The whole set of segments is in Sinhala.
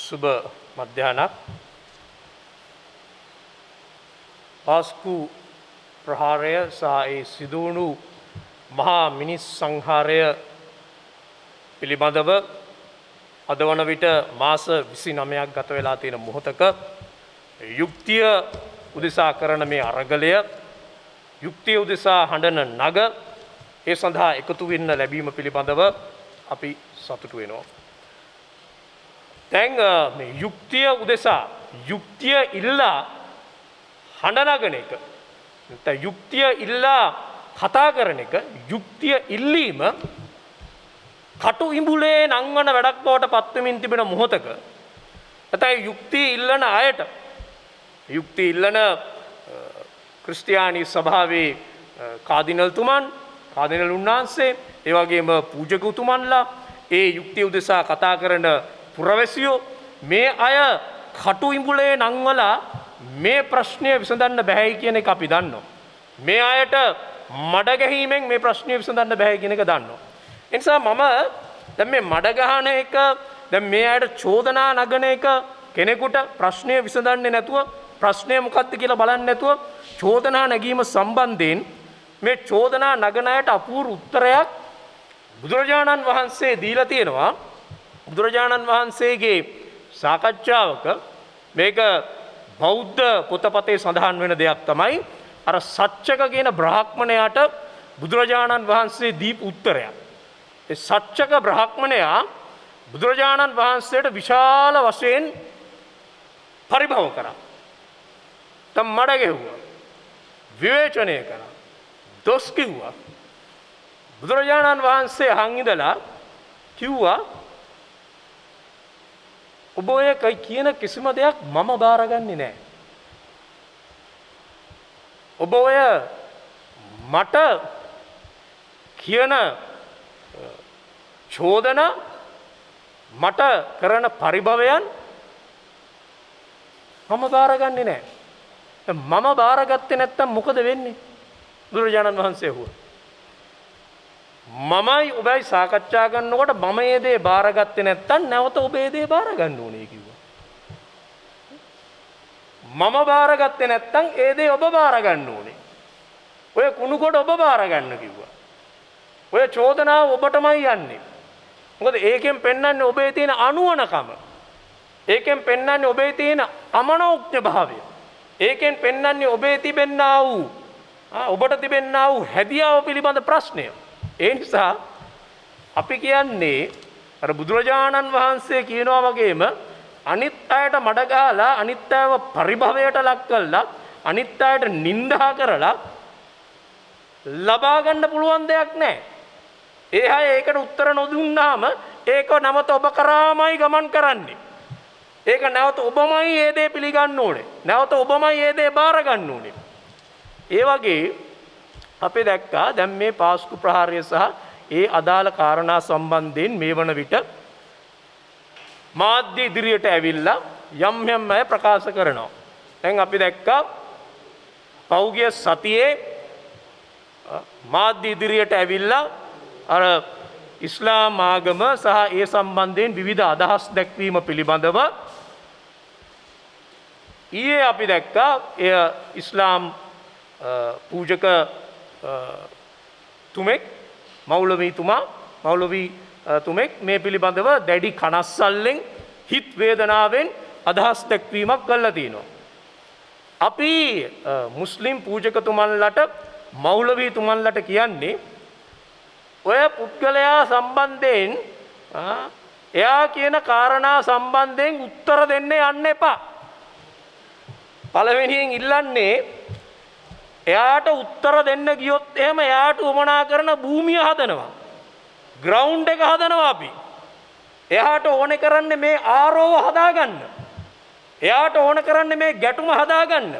සුබ මධ්‍යහනක් පාස්කු ප්‍රහාරය සහ ඒ සිදුවුණු මහා මිනිස් සංහාරය පිළිබඳව අද වන විට මාස 29ක් ගත වෙලා තියෙන මොහොතක යුක්තිය උදෙසා කරන මේ අරගලය යුක්තිය උදෙසා හඬන නග ඒ සඳහා එකතු වෙන්න ලැබීම පිළිබඳව අපි සතුටු වෙනවා. දැන් මේ යුක්තිය උදෙසා යුක්තිය ඉල්ලා හඬ නගන එක නැත්නම් යුක්තිය ඉල්ලා කතා කරන එක යුක්තිය ඉල්ලීම කටු ඉඹුලේ නංවන වැඩක් බවට පත් වෙමින් තිබෙන මොහොතක නැත්නම් යුක්තිය ඉල්ලන අයට යුක්තිය ඉල්ලන ක්‍රිස්තියානි සභාවේ කාදිනල්තුමන් කාදිනල් උන්වහන්සේ ඒ වගේම පූජක උතුමන්ලා ඒ යුක්තිය උදෙසා කතා කරන පුරවැසියෝ මේ අය කටු ඉඹුලේ නංවලා මේ ප්‍රශ්නය විසඳන්න බැහැයි කියන එක අපි දන්නවා. මේ අයට මඩ ගැහිමෙන් මේ ප්‍රශ්නය විසඳන්න බැහැ කියන එක දන්නවා. ඒ නිසා මම දැන් මේ මඩ ගහන එක දැන් මේ අයට චෝදනා නගන එක කෙනෙකුට ප්‍රශ්නය විසඳන්නේ නැතුව ප්‍රශ්නය මොකක්ද කියලා බලන්නේ නැතුව චෝදනා නැගීම සම්බන්ධයෙන් මේ චෝදනා නගන අයට අපූර්ව උත්තරයක් බුදුරජාණන් වහන්සේ දීලා තියෙනවා. බුදුරජාණන් වහන්සේගේ සාකච්ඡාවක මේක බෞද්ධ පොතපතේ සඳහන් වෙන දෙයක් තමයි අර සච්චක කියන බ්‍රාහ්මණයාට බුදුරජාණන් වහන්සේ දීපු උත්තරයක්. ඒ සච්චක බ්‍රාහ්මණයා බුදුරජාණන් වහන්සේට විශාල වශයෙන් පරිභව කරා. තම මඩ ගැහුවා. විවේචනය කරා. දොස් කිව්වා. බුදුරජාණන් වහන්සේ අහන් ඉඳලා කිව්වා ඔබ ඔය කියන කිසිම දෙයක් මම බාරගන්නේ නැහැ. ඔබ ඔය මට කියන චෝදනා මට කරන පරිභවයන් මම බාරගන්නේ නැහැ. මම බාරගත්තේ නැත්තම් මොකද වෙන්නේ? බුදුරජාණන් වහන්සේ ඇහුවා. මමයි ඔබයි සාකච්ඡා කරනකොට මම මේ දේ බාරගත්තේ නැත්තම් නැවත ඔබ මේ දේ බාර ගන්න ඕනේ කිව්වා. මම බාරගත්තේ නැත්තම් ඒ දේ ඔබ බාර ගන්න ඕනේ. ඔය කුණු කොට ඔබ බාර ගන්න කිව්වා. ඔය චෝදනාව ඔබටමයි යන්නේ. මොකද ඒකෙන් පෙන්වන්නේ ඔබේ තියෙන අනුවණකම. ඒකෙන් පෙන්වන්නේ ඔබේ තියෙන අමනෝඥ භාවය. ඒකෙන් පෙන්වන්නේ ඔබේ තිබෙන්නා වූ ඔබට තිබෙන්නා වූ හැදියාව පිළිබඳ ප්‍රශ්නය. ඒ නිසා අපි කියන්නේ අර බුදුරජාණන් වහන්සේ කියනවා වගේම අනිත් අයට මඩ ගහලා අනිත් අයව පරිභවයට ලක් කළා අනිත් අයට නිඳා කරලා ලබා ගන්න පුළුවන් දෙයක් නැහැ. ඒ අය ඒකට උත්තර නොදුන්නාම ඒක නැවත ඔබ කරාමයි ගමන් කරන්නේ. ඒක නැවත ඔබමයි ඒ දේ පිළිගන්න ඕනේ. නැවත ඔබමයි ඒ දේ බාර ගන්න ඕනේ. ඒ වගේ අපි දැක්කා දැන් මේ පාස්කු ප්‍රහාරය සහ ඒ අදාළ කාරණා සම්බන්ධයෙන් මේ වන විට මාධ්‍ය ඉදිරියට ඇවිල්ලා යම් යම් අය ප්‍රකාශ කරනවා. දැන් අපි දැක්කා පෞගිය සතියේ මාධ්‍ය ඉදිරියට ඇවිල්ලා අර ඉස්ලාම් ආගම සහ ඒ සම්බන්ධයෙන් විවිධ අදහස් දැක්වීම පිළිබඳව ඊයේ අපි දැක්කා එය ඉස්ලාම් පූජක තුමෙක් මෞලවී තුමෙක් මේ පිළිබඳව දැඩි කනස්සල්ලෙන් හිත් වේදනාවෙන් අදහස් දැක්වීමක් කළා තියෙනවා. අපි මුස්ලිම් පූජකතුමන්ලට මෞලවී තුමන්ලට කියන්නේ ඔය පුද්ගලයා සම්බන්ධයෙන් එයා කියන කාරණා සම්බන්ධයෙන් උත්තර දෙන්න යන්න එපා. පළවෙනියෙන් ඉල්ලන්නේ එයාට උත්තර දෙන්න ගියොත් එහෙම එයාට උමනා කරන භූමිය හදනවා. ග්‍රවුන්ඩ් එක හදනවා අපි. එයාට ඕනේ කරන්නේ මේ ආරෝව හදාගන්න. එයාට ඕන කරන්නේ මේ ගැටුම හදාගන්න.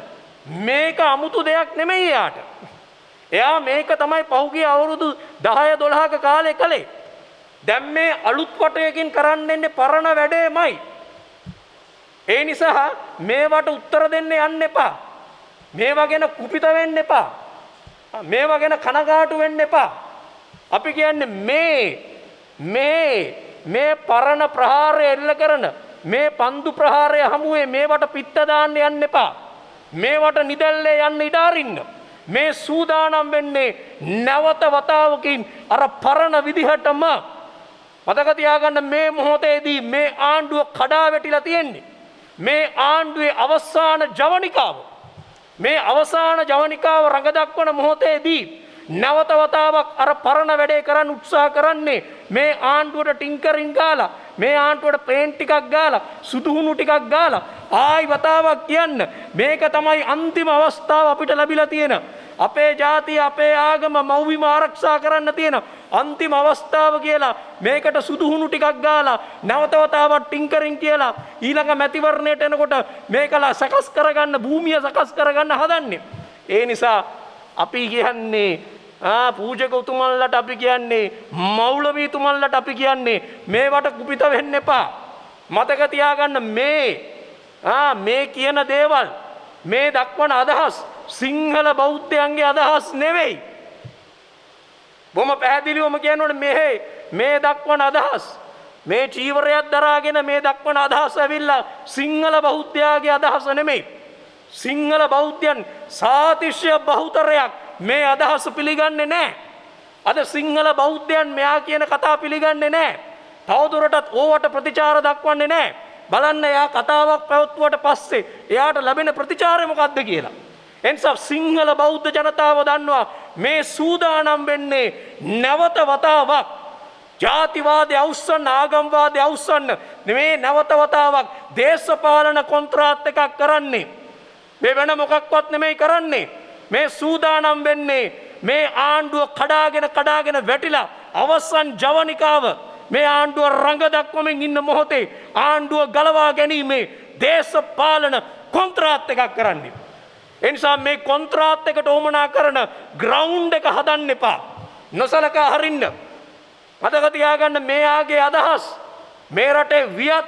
මේක 아무තු දෙයක් නෙමෙයි එයාට. එයා මේක තමයි පහුගිය අවුරුදු 10 12ක කාලේ කළේ. දැන් මේ අලුත් වටයකින් කරන්න ඉන්නේ පරණ වැඩේමයි. ඒ නිසා මේවට උත්තර දෙන්න යන්න එපා. මේවා ගැන කුපිත වෙන්න එපා. මේවා ගැන කනගාටු වෙන්න එපා. අපි කියන්නේ මේ පරණ ප්‍රහාරය එල්ල කරන මේ පන්දු ප්‍රහාරය හමුවේ මේවට පිත්ත දාන්න යන්න එපා. මේවට නිදැල්ලේ යන්න ඉඩ අරින්න. මේ සූදානම් වෙන්නේ නැවත වතාවකින් අර පරණ විදිහටම මතක තියාගන්න මේ මොහොතේදී මේ ආණ්ඩුව කඩා වැටිලා තියෙන්නේ. මේ ආණ්ඩුවේ අවසාන ජවනිකාව. මේ අවසාන ජවනිකාව රඟ දක්වන මොහොතේදී නැවත වතාවක් අර පරණ වැඩේ කරන්න උත්සාහ කරන්නේ මේ ආණ්ඩුවට ටින්කරින් ගාලා මේ ආණ්ඩුවට පේන්ට් ටිකක් ගාලා සුදුහුණු ටිකක් ගාලා ආයි වතාවක් කියන්න මේක තමයි අන්තිම අවස්ථාව අපිට ලැබිලා තියෙන අපේ ජාතිය අපේ ආගම මව්බිම ආරක්ෂා කරන්න තියෙන අන්තිම අවස්ථාව කියලා මේකට සුදුහුණු ටිකක් ගාලා නැවත වතාවක් ටින්කරින් කියලා ඊළඟ මැතිවරණයට එනකොට මේකලා සකස් කරගන්න භූමිය සකස් කරගන්න හදන්නේ. ඒ නිසා අපි කියන්නේ පූජක උතුමන්ලට අපි කියන්නේ මෞලවීතුමන්ලට අපි කියන්නේ මේවට කුපිත වෙන්න එපා. මතක තියාගන්න මේ කියන දේවල් මේ දක්වන අදහස් සිංහල බෞද්ධයන්ගේ අදහස් නෙවෙයි. බොහොම පැහැදිලිවම කියනවනේ මේ දක්වන අදහස් මේ චීවරයක් දරාගෙන මේ දක්වන අදහස් ඇවිල්ලා සිංහල බෞද්ධයාගේ අදහස නෙමෙයි. සිංහල බෞද්ධයන් සාතිශය බහුතරයක් මේ අදහස පිළිගන්නේ නැහැ. අද සිංහල බෞද්ධයන් මෙයා කියන කතා පිළිගන්නේ නැහැ. තවදුරටත් ඕවට ප්‍රතිචාර දක්වන්නේ නැහැ. බලන්න එයා කතාවක් පැවැත්වුවට පස්සේ එයාට ලැබෙන ප්‍රතිචාරය මොකක්ද කියලා. එනිසා සිංහල බෞද්ධ ජනතාව දන්නවා මේ සූදානම් වෙන්නේ නැවත වතාවක් ජාතිවාදය අවුස්සන්න ආගම්වාදය අවුස්සන්න මේ නැවත වතාවක් දේශපාලන කොන්ත්‍රාත් එකක් කරන්නේ. මේ වෙන මොකක්වත් නෙමෙයි කරන්නේ. මේ සූදානම් වෙන්නේ මේ ආණ්ඩුව කඩාගෙන වැටිලා අවසන් ජවනිකාව මේ ආණ්ඩුව රඟ දක්වමින් ඉන්න මොහොතේ ආණ්ඩුව ගලවා ගැනීමේ දේශපාලන කොන්ත්‍රාත් එකක් කරන්නේ. ඒ නිසා මේ කොන්ත්‍රාත් එකට ඕමනා කරන ග්‍රවුන්ඩ් එක හදන්න එපා. නොසලකා හරින්න. මතක තියාගන්න මෙයාගේ අදහස් මේ රටේ වියත්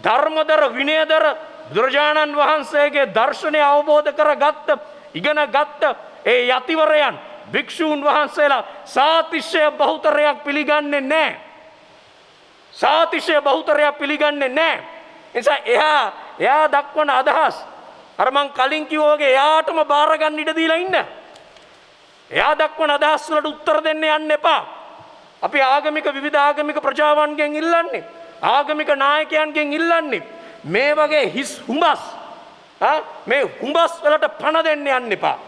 ධර්මදර විනයදර බුදුරජාණන් වහන්සේගේ දර්ශනය අවබෝධ කරගත්ත ඉගෙන ගත්ත ඒ යතිවරයන් භික්ෂූන් වහන්සේලා සාතිශය බහුතරයක් පිළිගන්නේ නැහැ. සාතිශය බහුතරයක් පිළිගන්නේ නැහැ. නිසා එයා දක්වන අදහස් අර මං කලින් කිව්වා වගේ එයාටම බාර ගන්න ඉඩ දීලා ඉන්න. එයා දක්වන අදහස් වලට උත්තර දෙන්න යන්න එපා. අපි ආගමික විවිධ ආගමික ප්‍රජාවන්ගෙන් ඉල්ලන්නේ ආගමික නායකයන්ගෙන් ඉල්ලන්නේ මේ වගේ හිස් හුඹස් මේ හුඹස් වලට පණ දෙන්න යන්න එපා.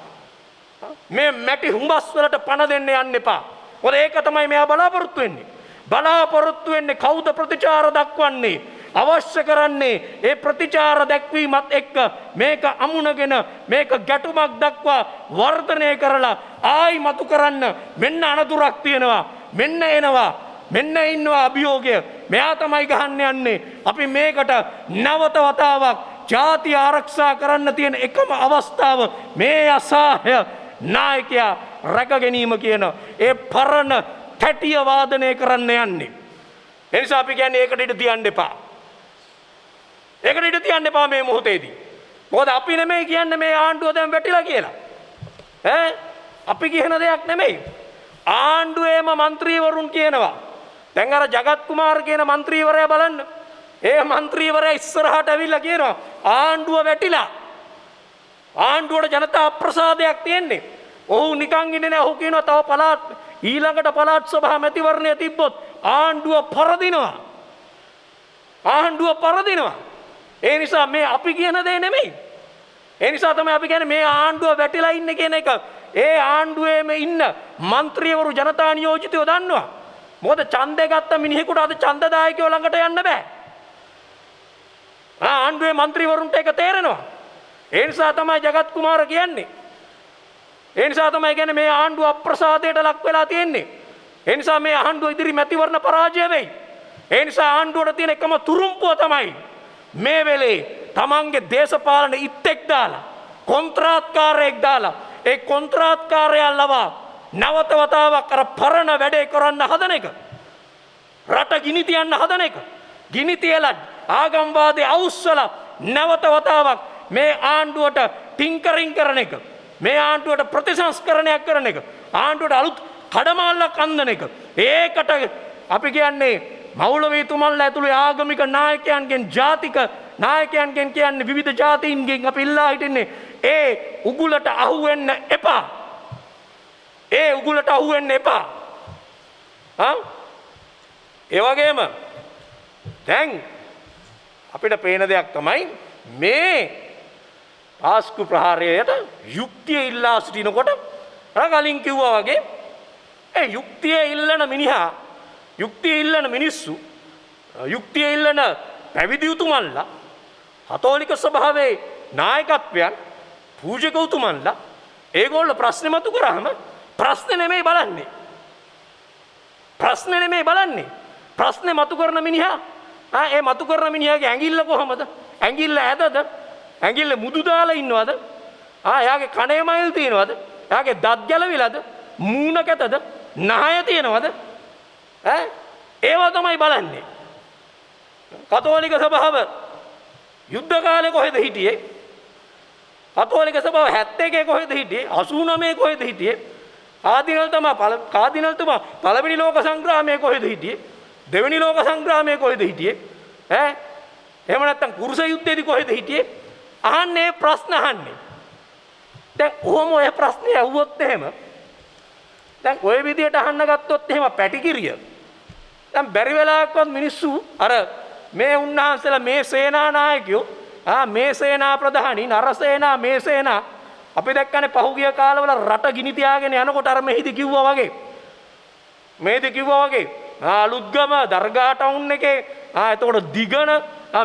මේ මැටි හුඹස් වලට පණ දෙන්න යන්න එපා. මොකද ඒක තමයි මෙයා බලාපොරොත්තු වෙන්නේ. බලාපොරොත්තු වෙන්නේ කවුද ප්‍රතිචාර දක්වන්නේ? අවශ්‍ය කරන්නේ ඒ ප්‍රතිචාර දැක්වීමත් එක්ක මේක අමුණගෙන මේක ගැටුමක් දක්වා වර්ධනය කරලා ආයි මතු කරන්න මෙන්න අනතුරක් තියෙනවා. මෙන්න එනවා. මෙන්න ඉන්නවා අභියෝගය. මෙයා තමයි ගහන්න යන්නේ. අපි මේකට නැවත වතාවක් ජාතිය ආරක්ෂා කරන්න තියෙන එකම අවස්ථාව මේ අසහාය නායකයා රැක ගැනීම කියන ඒ පරණ තැටිය වාදනය කරන්න යන්නේ. ඒ නිසා අපි කියන්නේ ඒකට ඉඩ තියන්න එපා. ඒකට ඉඩ තියන්න එපා මේ මොහොතේදී. මොකද අපි නෙමෙයි කියන්නේ මේ ආණ්ඩුව දැන් වැටිලා කියලා. අපි කියන දෙයක් නෙමෙයි. ආණ්ඩුවේම മന്ത്രിවරුන් කියනවා. දැන් අර ජගත් කුමාර කියන മന്ത്രിවරයා බලන්න. ඒ മന്ത്രിවරයා ඉස්සරහට ඇවිල්ලා කියනවා ආණ්ඩුව වැටිලා. ආණ්ඩුවට ජනතා අප්‍රසාදයක් තියෙන්නේ. ඔහු නිකන් ඉන්නේ නැහැ. ඔහු කියනවා තව පළාත් ඊළඟට පළාත් සභා මැතිවරණය තිබ්බොත් ආණ්ඩුව පරදිනවා. ආණ්ඩුව පරදිනවා. ඒ නිසා මේ අපි කියන දේ නෙමෙයි. ඒ නිසා තමයි අපි කියන්නේ මේ ආණ්ඩුව වැටිලා ඉන්නේ කියන එක. ඒ ආණ්ඩුවේම ඉන්න മന്ത്രിවරු ජනතා නියෝජිතයෝ දන්නවා. මොකද ඡන්දය ගත්ත මිනිහෙකුට අද ඡන්දදායකයෝ ළඟට යන්න බෑ. ආණ්ඩුවේ മന്ത്രിවරුන්ට ඒක තේරෙනවා. ඒ නිසා තමයි ජගත් කුමාර කියන්නේ. ඒ නිසා තමයි කියන්නේ මේ ආණ්ඩුව අප්‍රසාදයට ලක් වෙලා තියෙන්නේ. ඒ නිසා මේ ආණ්ඩුව ඉදිරි මැතිවරණ පරාජය වෙයි. ඒ නිසා ආණ්ඩුවට තියෙන එකම තුරුම්පුව තමයි මේ වෙලේ තමන්ගේ දේශපාලන ඉත්තෙක් දාලා කොන්ත්‍රාත්කාරයෙක් දාලා ඒ කොන්ත්‍රාත්කාරයන් ලවා නැවත වතාවක් අර පරණ වැඩේ කරන්න හදන එක. රට ගිනි තියන්න හදන එක. ගිනි තියලා ආගම්වාදයේ අවුස්සලා නැවත වතාවක් මේ ආණ්ඩුවට ටින්කරින් කරන එක. මේ ආණ්ඩුවට ප්‍රතිසංස්කරණයක් කරන එක. ආණ්ඩුවට අලුත් කඩමාල්ලක් අන්දන එක. ඒකට අපි කියන්නේ මෞලවීතුමන්ලා ඇතුළු ආගමික නායකයන්ගෙන් ජාතික නායකයන්ගෙන් කියන්නේ විවිධ ජාතීන්ගෙන් අපි ඉල්ලා හිටින්නේ ඒ උගුලට අහු වෙන්න එපා. ඒ උගුලට අහු වෙන්න එපා. ඒ වගේම දැන් අපිට පේන දෙයක් තමයි මේ පාස්කු ප්‍රහාරයට යුක්තිය ඉල්ලා සිටිනකොට අර කලින් කිව්වා වගේ ඒ යුක්තිය ඉල්ලන මිනිහා යුක්තිය ඉල්ලන මිනිස්සු යුක්තිය ඉල්ලන පැවිදි උතුමන්ලා කතෝලික සභාවේ නායකත්වයන් පූජක උතුමන්ලා ඒගොල්ලෝ ප්‍රශ්නේ මතු කරාම ප්‍රශ්නේ නෙමෙයි බලන්නේ. ප්‍රශ්නේ නෙමෙයි බලන්නේ. ප්‍රශ්නේ මතු කරන මිනිහා ඒ මතු කරන මිනිහාගේ ඇඟිල්ල කොහමද? ඇඟිල්ල ඇදද? ඇඟිල්ල මුදු දාලා ඉන්නවද? එයාගේ කණේ මයිල් තියනවද? එයාගේ දත් ගැලවිලාද? මූණ කැතද? නහය තියනවද? ඒවා තමයි බලන්නේ. කතෝලික සභාව යුද්ධ කාලේ කොහෙද හිටියේ? කතෝලික සභාව 71 කොහෙද හිටියේ? 89 කොහෙද හිටියේ? කාදිනල්තුමා පළවෙනි ලෝක සංග්‍රාමයේ කොහෙද හිටියේ? දෙවෙනි ලෝක සංග්‍රාමයේ කොහෙද හිටියේ? එහෙම නැත්නම් කුරුස යුද්ධයේදී කොහෙද හිටියේ? අහන්නේ ප්‍රශ්න අහන්නේ. දැන් ඔහොම ඔය ප්‍රශ්නේ ඇහුවොත් එහෙම දැන් ඔය විදියට අහන්න ගත්තොත් එහෙම පැටිකිරිය. දැන් බැරි වෙලාවකවත් මිනිස්සු අර මේ උන්වහන්සේලා මේ සේනා නායකයෝ මේ සේනා ප්‍රධානී නරසේනා මේ සේනා අපි දැක්කනේ පහුගිය කාලවල රට ගිනි තියාගෙන යනකොට අර මෙහිදී කිව්වා වගේ අලුත්ගම දර්ගා ටවුන් එකේ එතකොට දිගන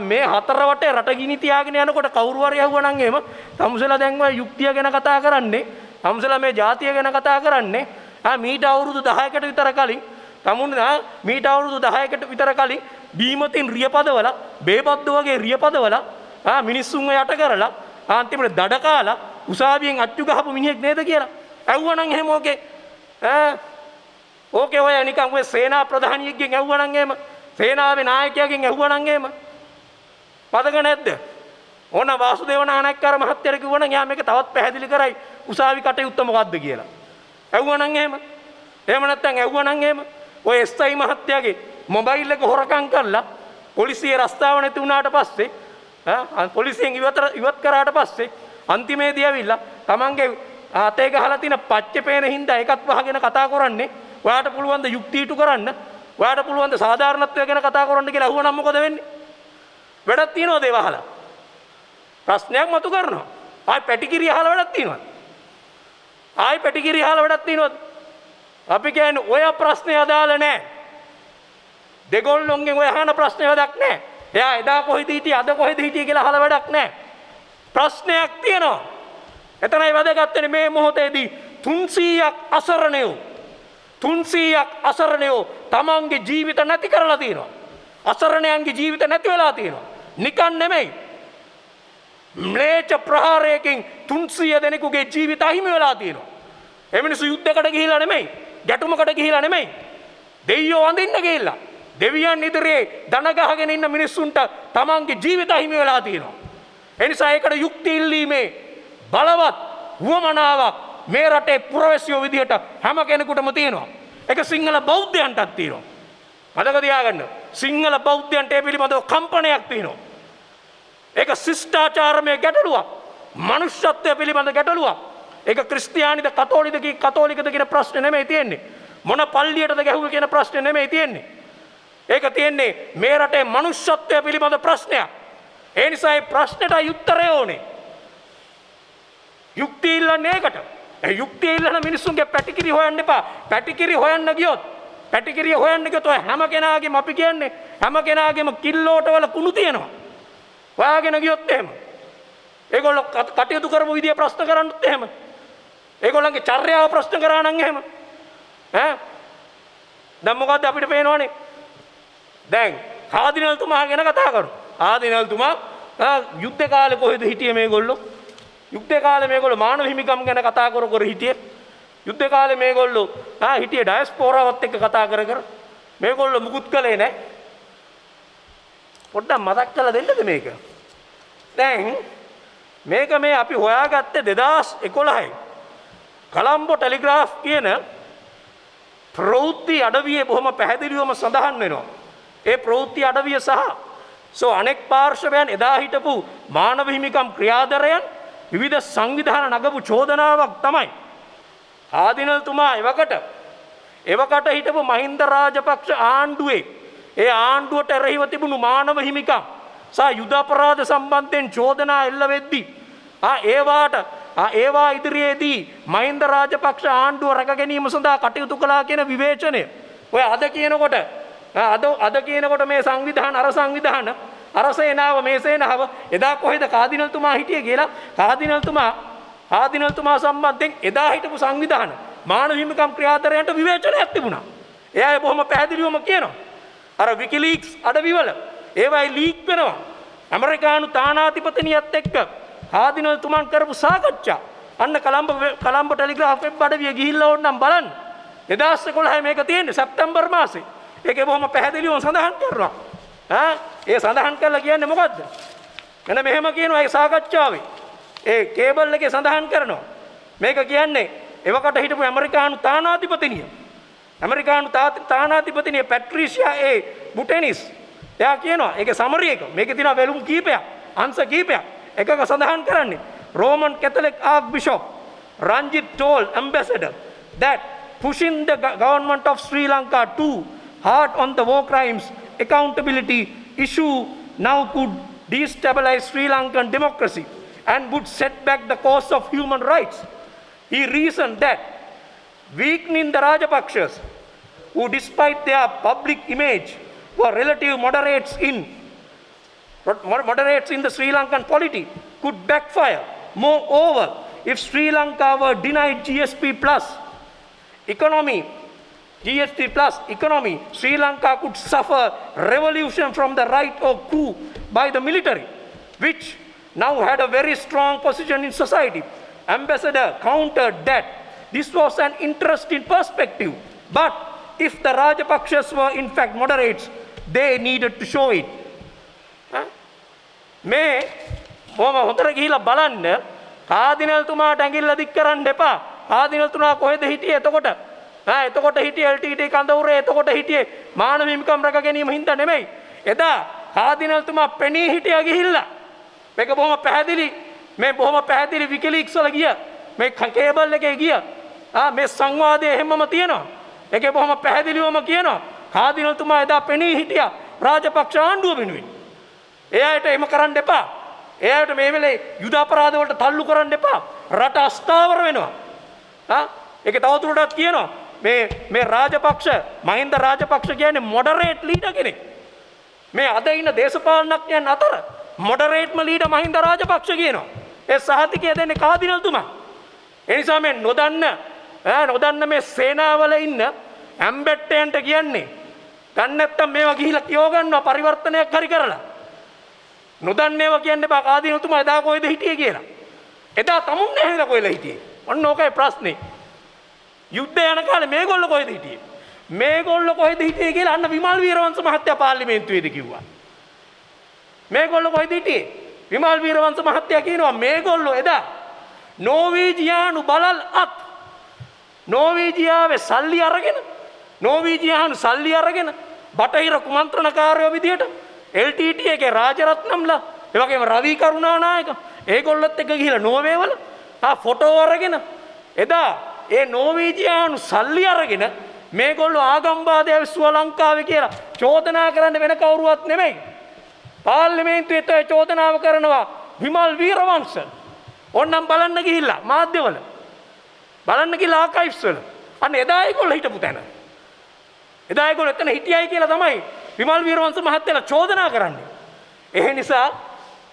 මේ හතර වටේ රට ගිනි තියාගෙන යනකොට කවුරු හරි යහුවා නම් එහෙම තමුසලා දැන් ඔය යුක්තිය ගැන කතා කරන්නේ තමුසලා මේ ජාතිය ගැන කතා කරන්නේ මීට අවුරුදු 10කට විතර කලින් මීට අවුරුදු 10කට විතර කලින් බීමතින් රියපදවල බේබද්ද වගේ රියපදවල මිනිස්සුන්ව යට කරලා අන්තිමට දඩ කාලා උසාවියෙන් අච්චු ගහපු මිනිහෙක් නේද කියලා ඇහුවා නම් එහෙම ඕකේ ඔය නිකන් ඔය සේනා ප්‍රධානියෙක්ගෙන් ඇහුවා නම් එහෙම සේනාවේ නායකයාගෙන් ඇහුවා නම් එහෙම පදක නැද්ද? ඕන වාසුදේව නායකකාර මහත්තයාට කිව්වා නම් යා මේක තවත් පැහැදිලි කරයි උසාවි කටයුත්ත මොකද්ද කියලා. ඇහුවා නම් එහෙම. එහෙම නැත්නම් ඇහුවා නම් එහෙම ඔය එස්.අයි මහත්තයාගේ මොබයිල් එක හොරකම් කරලා පොලිසිය රස්තාව නැති වුණාට පස්සේ පොලිසියෙන් ඉවත් කරාට පස්සේ අන්තිමේදී ඇවිල්ලා තමන්ගේ අතේ ගහලා තියෙන පච්චේ පේන හින්දා ඒකත් වහගෙන කතා කරන්නේ. ඔයාට පුළුවන් ද යුක්තියටු කරන්න? ඔයාට පුළුවන් ද සාධාරණත්වය ගැන කතා කරන්න කියලා අහුවා නම් මොකද වෙන්නේ? වැඩක් තියනවද ඒව අහලා? ප්‍රශ්නයක් මතු කරනවා. ආයි පැටිකිරිය අහලා වැඩක් තියනවද? ආයි පැටිකිරිය අහලා වැඩක් තියනවද? අපි කියන්නේ ඔය ප්‍රශ්නේ අදාළ නැහැ. දෙගොල්ලොන්ගෙන් ඔය අහන ප්‍රශ්නේ වැඩක් නැහැ. එයා එදා කොහෙද හිටියේ අද කොහෙද හිටියේ කියලා අහලා වැඩක් නැහැ. ප්‍රශ්නයක් තියෙනවා. එතනයි වැදගත් මේ මොහොතේදී 300ක් අසරණයෝ තමන්ගේ ජීවිත නැති කරලා තියෙනවා. අසරණයන්ගේ ජීවිත නැති වෙලා තියෙනවා. නිකන් නෙමෙයි. ම්ලේච්ඡ ප්‍රහාරයකින් 300 දෙනෙකුගේ ජීවිත අහිමි වෙලා තියෙනවා. ඒ මිනිස්සු යුද්ධයකට ගිහිලා නෙමෙයි, ගැටුමකට ගිහිලා නෙමෙයි. දෙයියෝ වඳින්න ගිහිල්ලා. දෙවියන් ඉදිරියේ දන ගහගෙන ඉන්න මිනිස්සුන්ට තමන්ගේ ජීවිත අහිමි වෙලා තියෙනවා. ඒ නිසා ඒකට යුක්ති ඉල්ලීමේ බලවත් වුවමනාවක් මේ රටේ පුරවැසියෝ විදිහට හැම කෙනෙකුටම තියෙනවා. ඒක සිංහල බෞද්ධයන්ටත් තියෙනවා. මතක තියාගන්න. සිංහල බෞද්ධයන්ට ඒ පිළිබඳව කම්පනයක් තියෙනවා. ඒක ශිෂ්ටාචාරමය ගැටලුවක්. මනුෂ්‍යත්වය පිළිබඳ ගැටලුවක්. ඒක ක්‍රිස්තියානිද කතෝලිකද කියන ප්‍රශ්නේ නෙමෙයි තියෙන්නේ. මොන පල්ලියටද ගැහුවේ කියන ප්‍රශ්නේ නෙමෙයි තියෙන්නේ. ඒක තියෙන්නේ මේ රටේ මනුෂ්‍යත්වය පිළිබඳ ප්‍රශ්නයක්. ඒ නිසා මේ ප්‍රශ්නෙට උත්තරය ඕනේ. යුක්තිය ඉල්ලන්නේ ඒකට. ඒ යුක්තිය ඉල්ලන මිනිස්සුන්ගේ පැටිකිරි හොයන්න එපා. පැටිකිරි හොයන්න ගියොත් ඔය හැම කෙනාගේම අපි කියන්නේ හැම කෙනාගේම කිල්ලෝට වල කුණු තියෙනවා. හොයාගෙන ගියොත් එහෙම. ඒගොල්ලෝ කටයුතු කරපු විදිය ප්‍රශ්න කරන්නත් එහෙම. ඒගොල්ලන්ගේ චර්යාව ප්‍රශ්න කරා නම් එහෙම. දැන් මොකද්ද අපිට පේනවනේ? දැන් කාදිනල්තුමා ගැන කතා කරමු. ආදිනල්තුමා යුද්ධ කාලේ කොහෙද හිටියේ මේගොල්ලෝ? යුද්ධ කාලේ මේගොල්ලෝ මානව හිමිකම් ගැන කතා කර හිටියේ. යුද්ධ කාලේ මේගොල්ලෝ හිටියේ ඩයස්පෝරාවත් එක්ක කතා කර මේගොල්ලෝ මුකුත් කළේ නැහැ. පොඩ්ඩක් මතක් කරලා දෙන්නද මේක? දැන් මේක මේ අපි හොයාගත්තේ 2011යි. කොලම්බෝ ටෙලිග්‍රාෆ් කියන ප්‍රවෘත්ති අඩවියේ බොහොම පැහැදිලිවම සඳහන් වෙනවා. ඒ ප්‍රවෘත්ති අඩවිය සහ අනෙක් පාර්ශවයන් එදා හිටපු මානව හිමිකම් ක්‍රියාදරයන් විවිධ සංවිධාන නගපු චෝදනාවක් තමයි ආදිනල්තුමා එවකට හිටපු මහින්ද රාජපක්ෂ ආණ්ඩුවේ ඒ ආණ්ඩුවට එරෙහිව තිබුණු මානව හිමිකම් සහ යුද අපරාධ සම්බන්ධයෙන් චෝදනා එල්ල වෙද්දී ඒවා ඉදිරියේදී මහින්ද රාජපක්ෂ ආණ්ඩුව රැක ගැනීම සඳහා කටයුතු කළා කියන විවේචනය ඔය අද කියනකොට මේ සංවිධාන අර සේනාව මේ සේනාව එදා කොහෙද කාදිනල්තුමා හිටියේ කියලා කාදිනල්තුමා සම්බන්ධයෙන් එදා හිටපු සංවිධාන මානව හිමිකම් ක්‍රියාදරයන්ට විවේචනයක් තිබුණා. එයා බොහොම පැහැදිලිවම කියනවා. අර විකිලීක්ස් අඩවිවල ඒවයි ලීක් වෙනවා. ඇමරිකානු තානාධිපතිනියත් එක්ක කාදිනල්තුමන් කරපු සාකච්ඡා අන්න කලම්බ ටෙලිග්‍රාෆ් වෙබ් අඩවිය ගිහිල්ලා ඕනනම් බලන්න. 2011 මේක තියෙන්නේ සැප්තැම්බර් මාසේ. ඒකේ බොහොම පැහැදිලිව සඳහන් කරනවා. ඒ සඳහන් කරලා කියන්නේ මොකද්ද? මෙන්න මෙහෙම කියනවා ඒ සාකච්ඡාවේ. ඒ කේබල් එකේ සඳහන් කරනවා. මේක කියන්නේ එවකට හිටපු ඇමරිකානු තානාධිපතිනිය පැට්‍රීෂියා බුටෙනිස්. එයා කියනවා ඒකේ සමරි එක. මේකේ තියෙනවා වෙලුම් කීපයක්, අංශ කීපයක්. එකක සඳහන් කරන්නේ Roman Catholic Archbishop Ranjit told ambassador that pushing the government of Sri Lanka too hard on the war crimes accountability issue now could destabilize Sri Lankan democracy and would set back the cause of human rights. He reasoned that weakening the Rajapakshas, who despite their public image were relative moderates in the Sri Lankan polity, could backfire. Moreover, if Sri Lanka were denied GSP plus economy, Sri Lanka could suffer revolution from the right or coup by the military, which now had a very strong position in society. Ambassador countered that this was an interesting perspective, but if the Rajapakshas were in fact moderates, they needed to show it. මේ බොහොම හොඳට ගිහිල්ලා බලන්න කාදිනල්තුමාට ඇඟිල්ල දික් කරන්න එපා. කාදිනල්තුමා කොහෙද හිටියේ එතකොට? එතකොට හිටියේ LTT කඳවුරේ, එතකොට හිටියේ මානව හිමිකම් රැක ගැනීම හින්දා නෙමෙයි. එදා කාදිනල්තුමා පෙනී හිටියා ගිහිල්ලා. මේක බොහොම පැහැදිලි විකිලීක්ස් වල ගිය මේ කේබල් එකේ ගිය මේ සංවාදයේ හැමම තියෙනවා. ඒකේ බොහොම පැහැදිලිවම කියනවා කාදිනල්තුමා එදා පෙනී හිටියා රාජපක්ෂ ආණ්ඩුව වෙනුවෙන්. එයාට එහෙම කරන්න එපා. එයාට මේ වෙලේ යුද අපරාධ වලට තල්ලු කරන්න එපා. රට අස්ථාවර වෙනවා. ඒක තවදුරටත් කියනවා මේ රාජපක්ෂ මහින්ද රාජපක්ෂ කියන්නේ මොඩරේට් ලීඩර් කෙනෙක්. මේ අද ඉන්න දේශපාලනඥයන් අතර මොඩරේට්ම ලීඩර් මහින්ද රාජපක්ෂ කියනවා. ඒ සහතිකය දෙන්නේ කාදිනල්තුමා. ඒ නිසා මේ නොදන්න මේ සේනාවල ඉන්න ඇම්බෙට්ටයන්ට කියන්නේ ගන්න නැත්තම් මේවා ගිහිලා කියව ගන්නවා පරිවර්තනයක් හරි කරලා. නොදන්නේව කියන්න එපා කාදිනල්තුමා එදා කොහෙද හිටියේ කියලා. එදා තමුන් නැහැ කොහෙද හිටියේ. ඔන්න ඕකයි ප්‍රශ්නේ. යුද්ධ යන කාලේ මේගොල්ලෝ කොහෙද හිටියේ? මේගොල්ලෝ කොහෙද හිටියේ කියලා අන්න විමල් වීරවංශ මහත්තයා පාර්ලිමේන්තුවේදී කිව්වා. මේගොල්ලෝ කොහෙද හිටියේ? විමල් වීරවංශ මහත්තයා කියනවා මේගොල්ලෝ එදා නෝවීජියානු බලල් අත් නෝවීජියාවේ සල්ලි අරගෙන බටහිර කුමන්ත්‍රණකාරයෝ විදියට LTT එකේ රාජරත්නම්ලා ඒ වගේම රවි කරුණානායක ඒගොල්ලොත් එක්ක ගිහිලා නෝර්වේ වල ෆොටෝ අරගෙන එදා ඒ නෝවීජියානු සල්ලි අරගෙන මේගොල්ලෝ ආගම්වාදය විශ්ව ලංකාවේ කියලා චෝදනා කරන්න වෙන කවුරුවත් නෙමෙයි. පාර්ලිමේන්තුවේත් ඒ චෝදනාව කරනවා විමල් වීරවංශ. ඕන්නම් බලන්න ගිහිල්ලා මාධ්‍යවල. බලන්න ගිහිල්ලා ආකයිව්ස් වල. අන්න එදා ඒගොල්ලෝ හිටපු තැන. එදා ඒගොල්ලෝ එතන හිටියයි කියලා තමයි විමල් වීරවංශ මහත්තයලා චෝදනා කරන්නේ. ඒ නිසා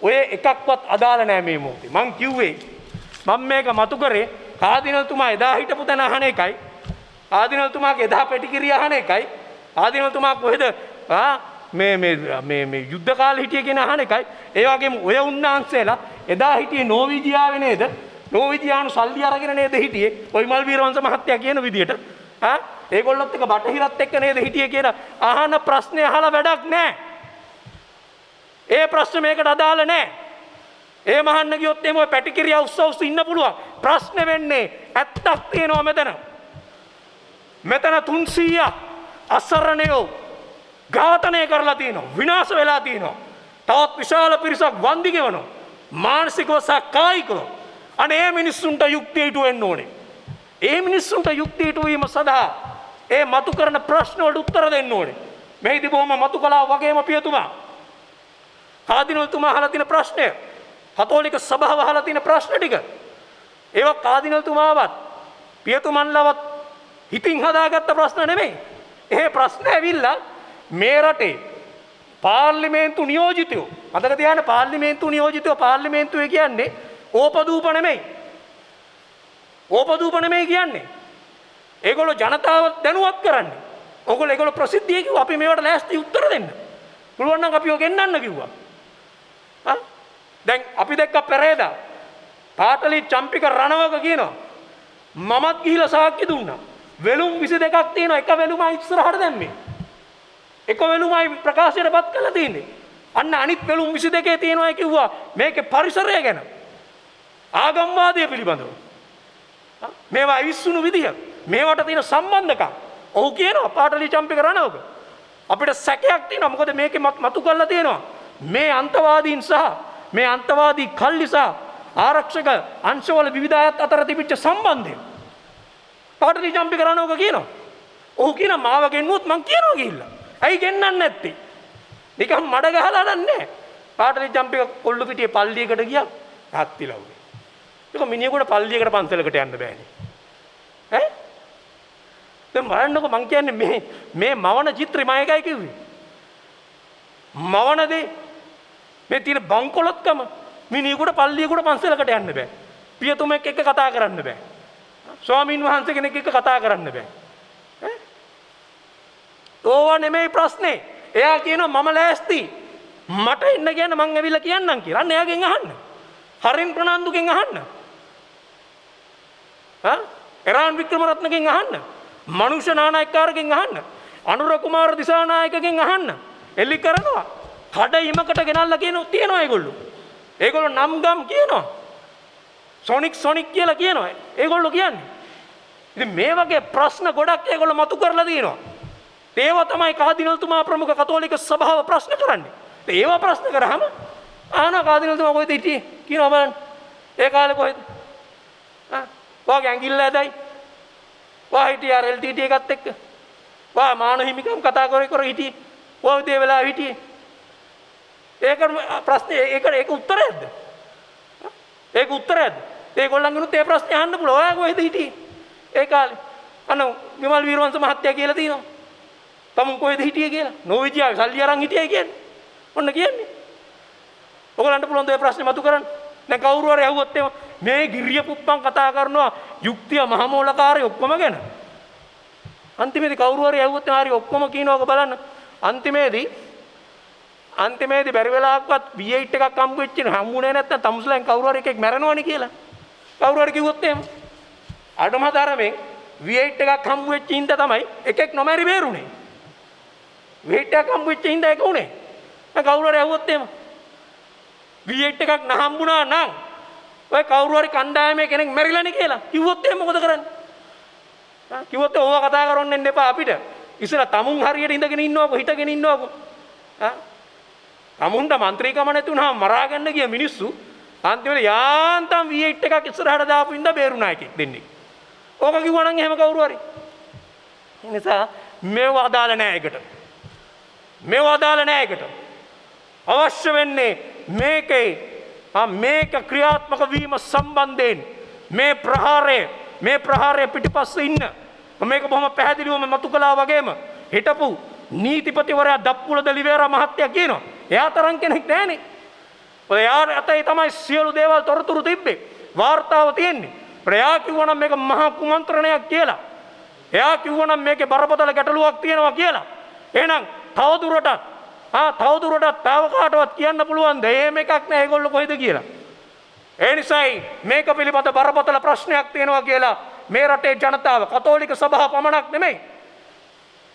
ඔය එකක්වත් අදාළ නැහැ මේ මොහොතේ. මං කිව්වේ මම මේක මතු කරේ කාදිනල්තුමා එදා හිටපු තැන අහන එකයි. ආදිනල්තුමාගේ එදා පෙටිකිරිය අහන එකයි. ආදිනල්තුමා කොහෙද මේ යුද්ධ කාලේ හිටියේ කියන අහන එකයි. ඒ වගේම ඔය උන්නාන්සේලා එදා හිටියේ නෝවීජියාවේ නේද? නෝවීජියානු සල්ලි අරගෙන නේද හිටියේ? ඔය විමල් වීරවංශ මහත්තයා කියන විදියට. ඒගොල්ලොත් එක බටහිරත් එක්ක නේද හිටියේ කියලා අහන ප්‍රශ්නේ අහලා වැඩක් නැහැ. ඒ ප්‍රශ්නේ මේකට අදාළ නැහැ. ඒ මහන්න ගියොත් එමේ පැටිකිරිය උස්සවුස් ඉන්න පුළුවන්. ප්‍රශ්නේ වෙන්නේ ඇත්තක් තියෙනවා මෙතන. මෙතන 300 අසරණයෝ ඝාතනය කරලා තියෙනවා, විනාශ වෙලා තියෙනවා. තවත් විශාල පිරිසක් වන්දි ගෙවනවා. මානසිකව සහ කායිකව. අනේ මේ මිනිස්සුන්ට යුක්තිය ඉටු වෙන්න ඕනේ. ඒ මිනිස්සුන්ට යුක්තිය ඉටු වීම සඳහා ඒ මතු කරන ප්‍රශ්න වලට උත්තර දෙන්න ඕනේ. මෙහිදී බොහොම මතු කළා වගේම පියතුමා කාදිනල්තුමා අහලා තියෙන ප්‍රශ්නය, කතෝලික සභාව අහලා තියෙන ප්‍රශ්න ටික, ඒවා කාදිනල්තුමාවත් පියතුමන්ලවත් හිතින් හදාගත්ත ප්‍රශ්න නෙමෙයි. ඒ ප්‍රශ්න ඇවිල්ලා මේ රටේ පාර්ලිමේන්තු නියෝජිතයෝ, මතක තියාගන්න පාර්ලිමේන්තු නියෝජිතයෝ, පාර්ලිමේන්තුවේ කියන්නේ ඕපදූප නෙමෙයි. ඕපදූප නෙමෙයි කියන්නේ. ඒගොල්ලෝ ජනතාව දැනුවත් කරන්නේ. ඒගොල්ලෝ ප්‍රසිද්ධිය කිව්වා අපි මේවට ලෑස්ති උත්තර දෙන්න. පුළුවන් නම් අපිව ගෙන්නන්න කිව්වා. දැන් අපි දැක්ක පෙරේදා පාටලි චම්පික රණවක කියනවා මමත් ගිහිලා සාක්ෂි දුන්නා. වෙලුම් 22ක් තියෙනවා, එක වෙලුමයි ඉස්සරහට දැම්මේ. එක වෙලුමයි ප්‍රකාශයටපත් කළා තියෙන්නේ. අන්න අනිත් වෙලුම් 22 තියෙනවා කිව්වා මේකේ පරිසරය ගැන, ආගම්වාදය පිළිබඳව. මේවා අවිස්සුණු විදිය, මේවට තියෙන සම්බන්ධකම් ඔහු කියනවා පාටලි චම්පික රණවක. අපිට සැකයක් තියෙනවා, මොකද මේකේ මතු කරලා තියෙනවා මේ අන්තවාදීන් සහ මේ අන්තවාදී කල්ලි සහ ආරක්ෂක අංශවල විවිධ අයත් අතර තිබිච්ච සම්බන්ධය. පාටලි චම්පික රණවක කියනවා. ඔහු කියනවා මාව ගෙන්නුවොත් මං කියනවා ගිහිල්ලා. ඇයි ගෙන්නන්නේ නැත්තේ? නිකන් මඩ ගහලා නන්නේ. පාටලි චම්පික කොල්ලු පිටියේ පල්ලියකට ගියා. හත්තිලා උනේ. ඒක මිනිහෙකුට පල්ලියකට පන්සලකට යන්න බෑනේ. ඈ? දැන් බලන්නකො මං කියන්නේ මේ මවන චිත්‍රය මම එකයි කිව්වේ. මවනදී මේ තියෙන බංකොලොත්කම මිනිහෙකුට පල්ලියකට පන්සලකට යන්න බෑ. පියතුමෙක් එක්ක කතා කරන්න බෑ. ස්වාමීන් වහන්සේ කෙනෙක් එක්ක කතා කරන්න බෑ. ඈ? ඕවා නෙමෙයි ප්‍රශ්නේ. එයා කියනවා මම ලෑස්ති. මට එන්න කියන්න මං ඇවිල්ලා කියන්නම් කියලා. අන්න එයාගෙන් අහන්න. හරින් ප්‍රනාන්දුගෙන් අහන්න. එරාන් වික්‍රමරත්නගෙන් අහන්න. මනුෂ්‍ය නානායක්කාරගෙන් අහන්න. අනුර කුමාර දිසානායකගෙන් අහන්න. එලි කරනවා. කඩයිමකට ගෙනල්ලා තියනවා ඒගොල්ලෝ. ඒගොල්ලෝ නම් ගම් කියනවා. සොනික් කියලා කියනවා. ඒගොල්ලෝ කියන්නේ. ඉතින් මේ වගේ ප්‍රශ්න ගොඩක් ඒගොල්ලෝ මතු කරලා තියෙනවා. ඒවා තමයි කාදිනල්තුමා ප්‍රමුඛ කතෝලික සභාව ප්‍රශ්න කරන්නේ. ඒවා ප්‍රශ්න කරාම ආනා කාදිනල්තුමා කොහෙද හිටියේ කියනවා බලන්න. ඒ කාලේ කොහෙද? වාගේ ඇඟිල්ල ඇදයි. වා හිටියේ ආර් එල්.ටී.ටී. එකත් එක්ක. වා මානව හිමිකම් කතා කර හිටියේ. වා උදේ වෙලා හිටියේ. ඒක ප්‍රශ්නේ ඒක උත්තරයක්ද? ඒක උත්තරයක්ද? ඒගොල්ලන්ගෙනුත් ඒ ප්‍රශ්නේ අහන්න පුළුවන්. ඔයා කොහෙද හිටියේ? ඒ කාලේ. අන්න විමල් වීරවංශ මහත්තයා කියලා තියෙනවා. තමුන් කොහෙද හිටියේ කියලා. නොවිජියා සල්ලි අරන් හිටියයි කියන්නේ. ඔන්න කියන්නේ. ඔයගලන්ට පුළුවන් ද ඒ ප්‍රශ්නේ මතු කරන්න. දැන් කවුරු හරි ඇහුවොත් එම මේ ගිරිය පුප්පන් කතා කරනවා යුක්තිය මහමූලකාරය ඔක්කොම ගැන. අන්තිමේදී කවුරු හරි ඇහුවොත් හරි ඔක්කොම කියනවාක බලන්න. අන්තිමේදී බැරි වෙලාවක්වත් V8 එකක් හම්බ වෙච්ච හම්බුනේ නැත්නම් තමුසලෙන් කවුරු හරි එකෙක් මැරෙනවනේ කියලා. කවුරු හරි කිව්වොත් එහෙම අඩම තරමෙන් V8 එකක් හම්බ වෙච්ච හින්දා තමයි එකෙක් නොමැරි බේරුනේ. V8 එකක් හම්බ වෙච්ච හින්දා ඒක උනේ. දැන් කවුරු හරි ඇහුවොත් එහෙම V8 එකක් නහම්බුණා නම් ඔය කවුරු හරි කණ්ඩායමේ කෙනෙක් මැරිලානේ කියලා කිව්වොත් එහෙම මොකද කරන්නේ? කිව්වොත් ඕවා කතා කරන්න එන්න එපා අපිට. ඉස්සර තමුන් හරියට ඉඳගෙන ඉන්නවකො හිටගෙන ඉන්නවකො. තමුන්ට മന്ത്രിකම නැති වුණාම මරා ගන්න ගිය මිනිස්සු අන්තිමට යාන්තම් V8 එකක් ඉස්සරහට දාපු ඉඳ බේරුණා එකෙක් දෙන්නේ. ඕක කිව්වා නම් එහෙම කවුරු හරි. ඒ නිසා මේව අදාළ නෑ ඒකට. මේව අදාළ නෑ ඒකට. අවශ්‍ය වෙන්නේ මේක ක්‍රියාත්මක වීම සම්බන්ධයෙන් මේ ප්‍රහාරය පිටිපස්සේ ඉන්න මේක බොහොම පැහැදිලිවම මතු කළා වගේම හිටපු නීතිපතිවරයා දප්පුල දලිවේරා මහත්තයා කියනවා එයා තරම් කෙනෙක් නැහනේ. ඔය යාර අතේ තමයි සියලු දේවල් තොරතුරු තිබ්බේ. වාර්තාව තියෙන්නේ. එයා කිව්වනම් මේක මහා කුමන්ත්‍රණයක් කියලා. එයා කිව්වනම් මේකේ බරපතල ගැටලුවක් තියෙනවා කියලා. එහෙනම් තවදුරටත් තව කාටවත් කියන්න පුළුවන්ද? එහෙම එකක් නෑ ඒගොල්ලෝ කොහෙද කියලා. ඒ නිසායි මේක පිළිබඳ බරපතල ප්‍රශ්නයක් තියෙනවා කියලා මේ රටේ ජනතාව, කතෝලික සභාව පමණක් නෙමෙයි.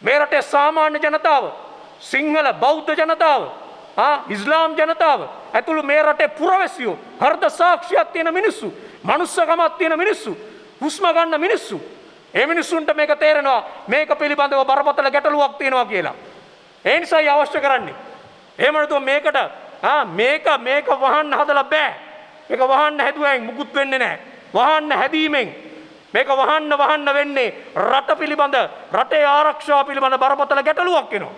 මේ රටේ සාමාන්‍ය ජනතාව, සිංහල බෞද්ධ ජනතාව, ඉස්ලාම් ජනතාව ඇතුළු මේ රටේ පුරවැසියෝ, හෘද සාක්ෂියක් තියෙන මිනිස්සු, මනුස්සකමක් තියෙන මිනිස්සු, හුස්ම ගන්න මිනිස්සු, ඒ මිනිස්සුන්ට මේක තේරෙනවා මේක පිළිබඳව බරපතල ගැටලුවක් තියෙනවා කියලා. ඒ නිසායි අවශ්‍ය කරන්නේ. එහෙම නැතුව මේකට මේක වහන්න හදලා බෑ. මේක වහන්න හැදුවෙන් මුකුත් වෙන්නේ නැහැ. වහන්න හැදීමෙන් මේක වහන්න වෙන්නේ රට පිළිබඳ රටේ ආරක්ෂාව පිළිබඳ බරපතල ගැටලුවක් වෙනවා.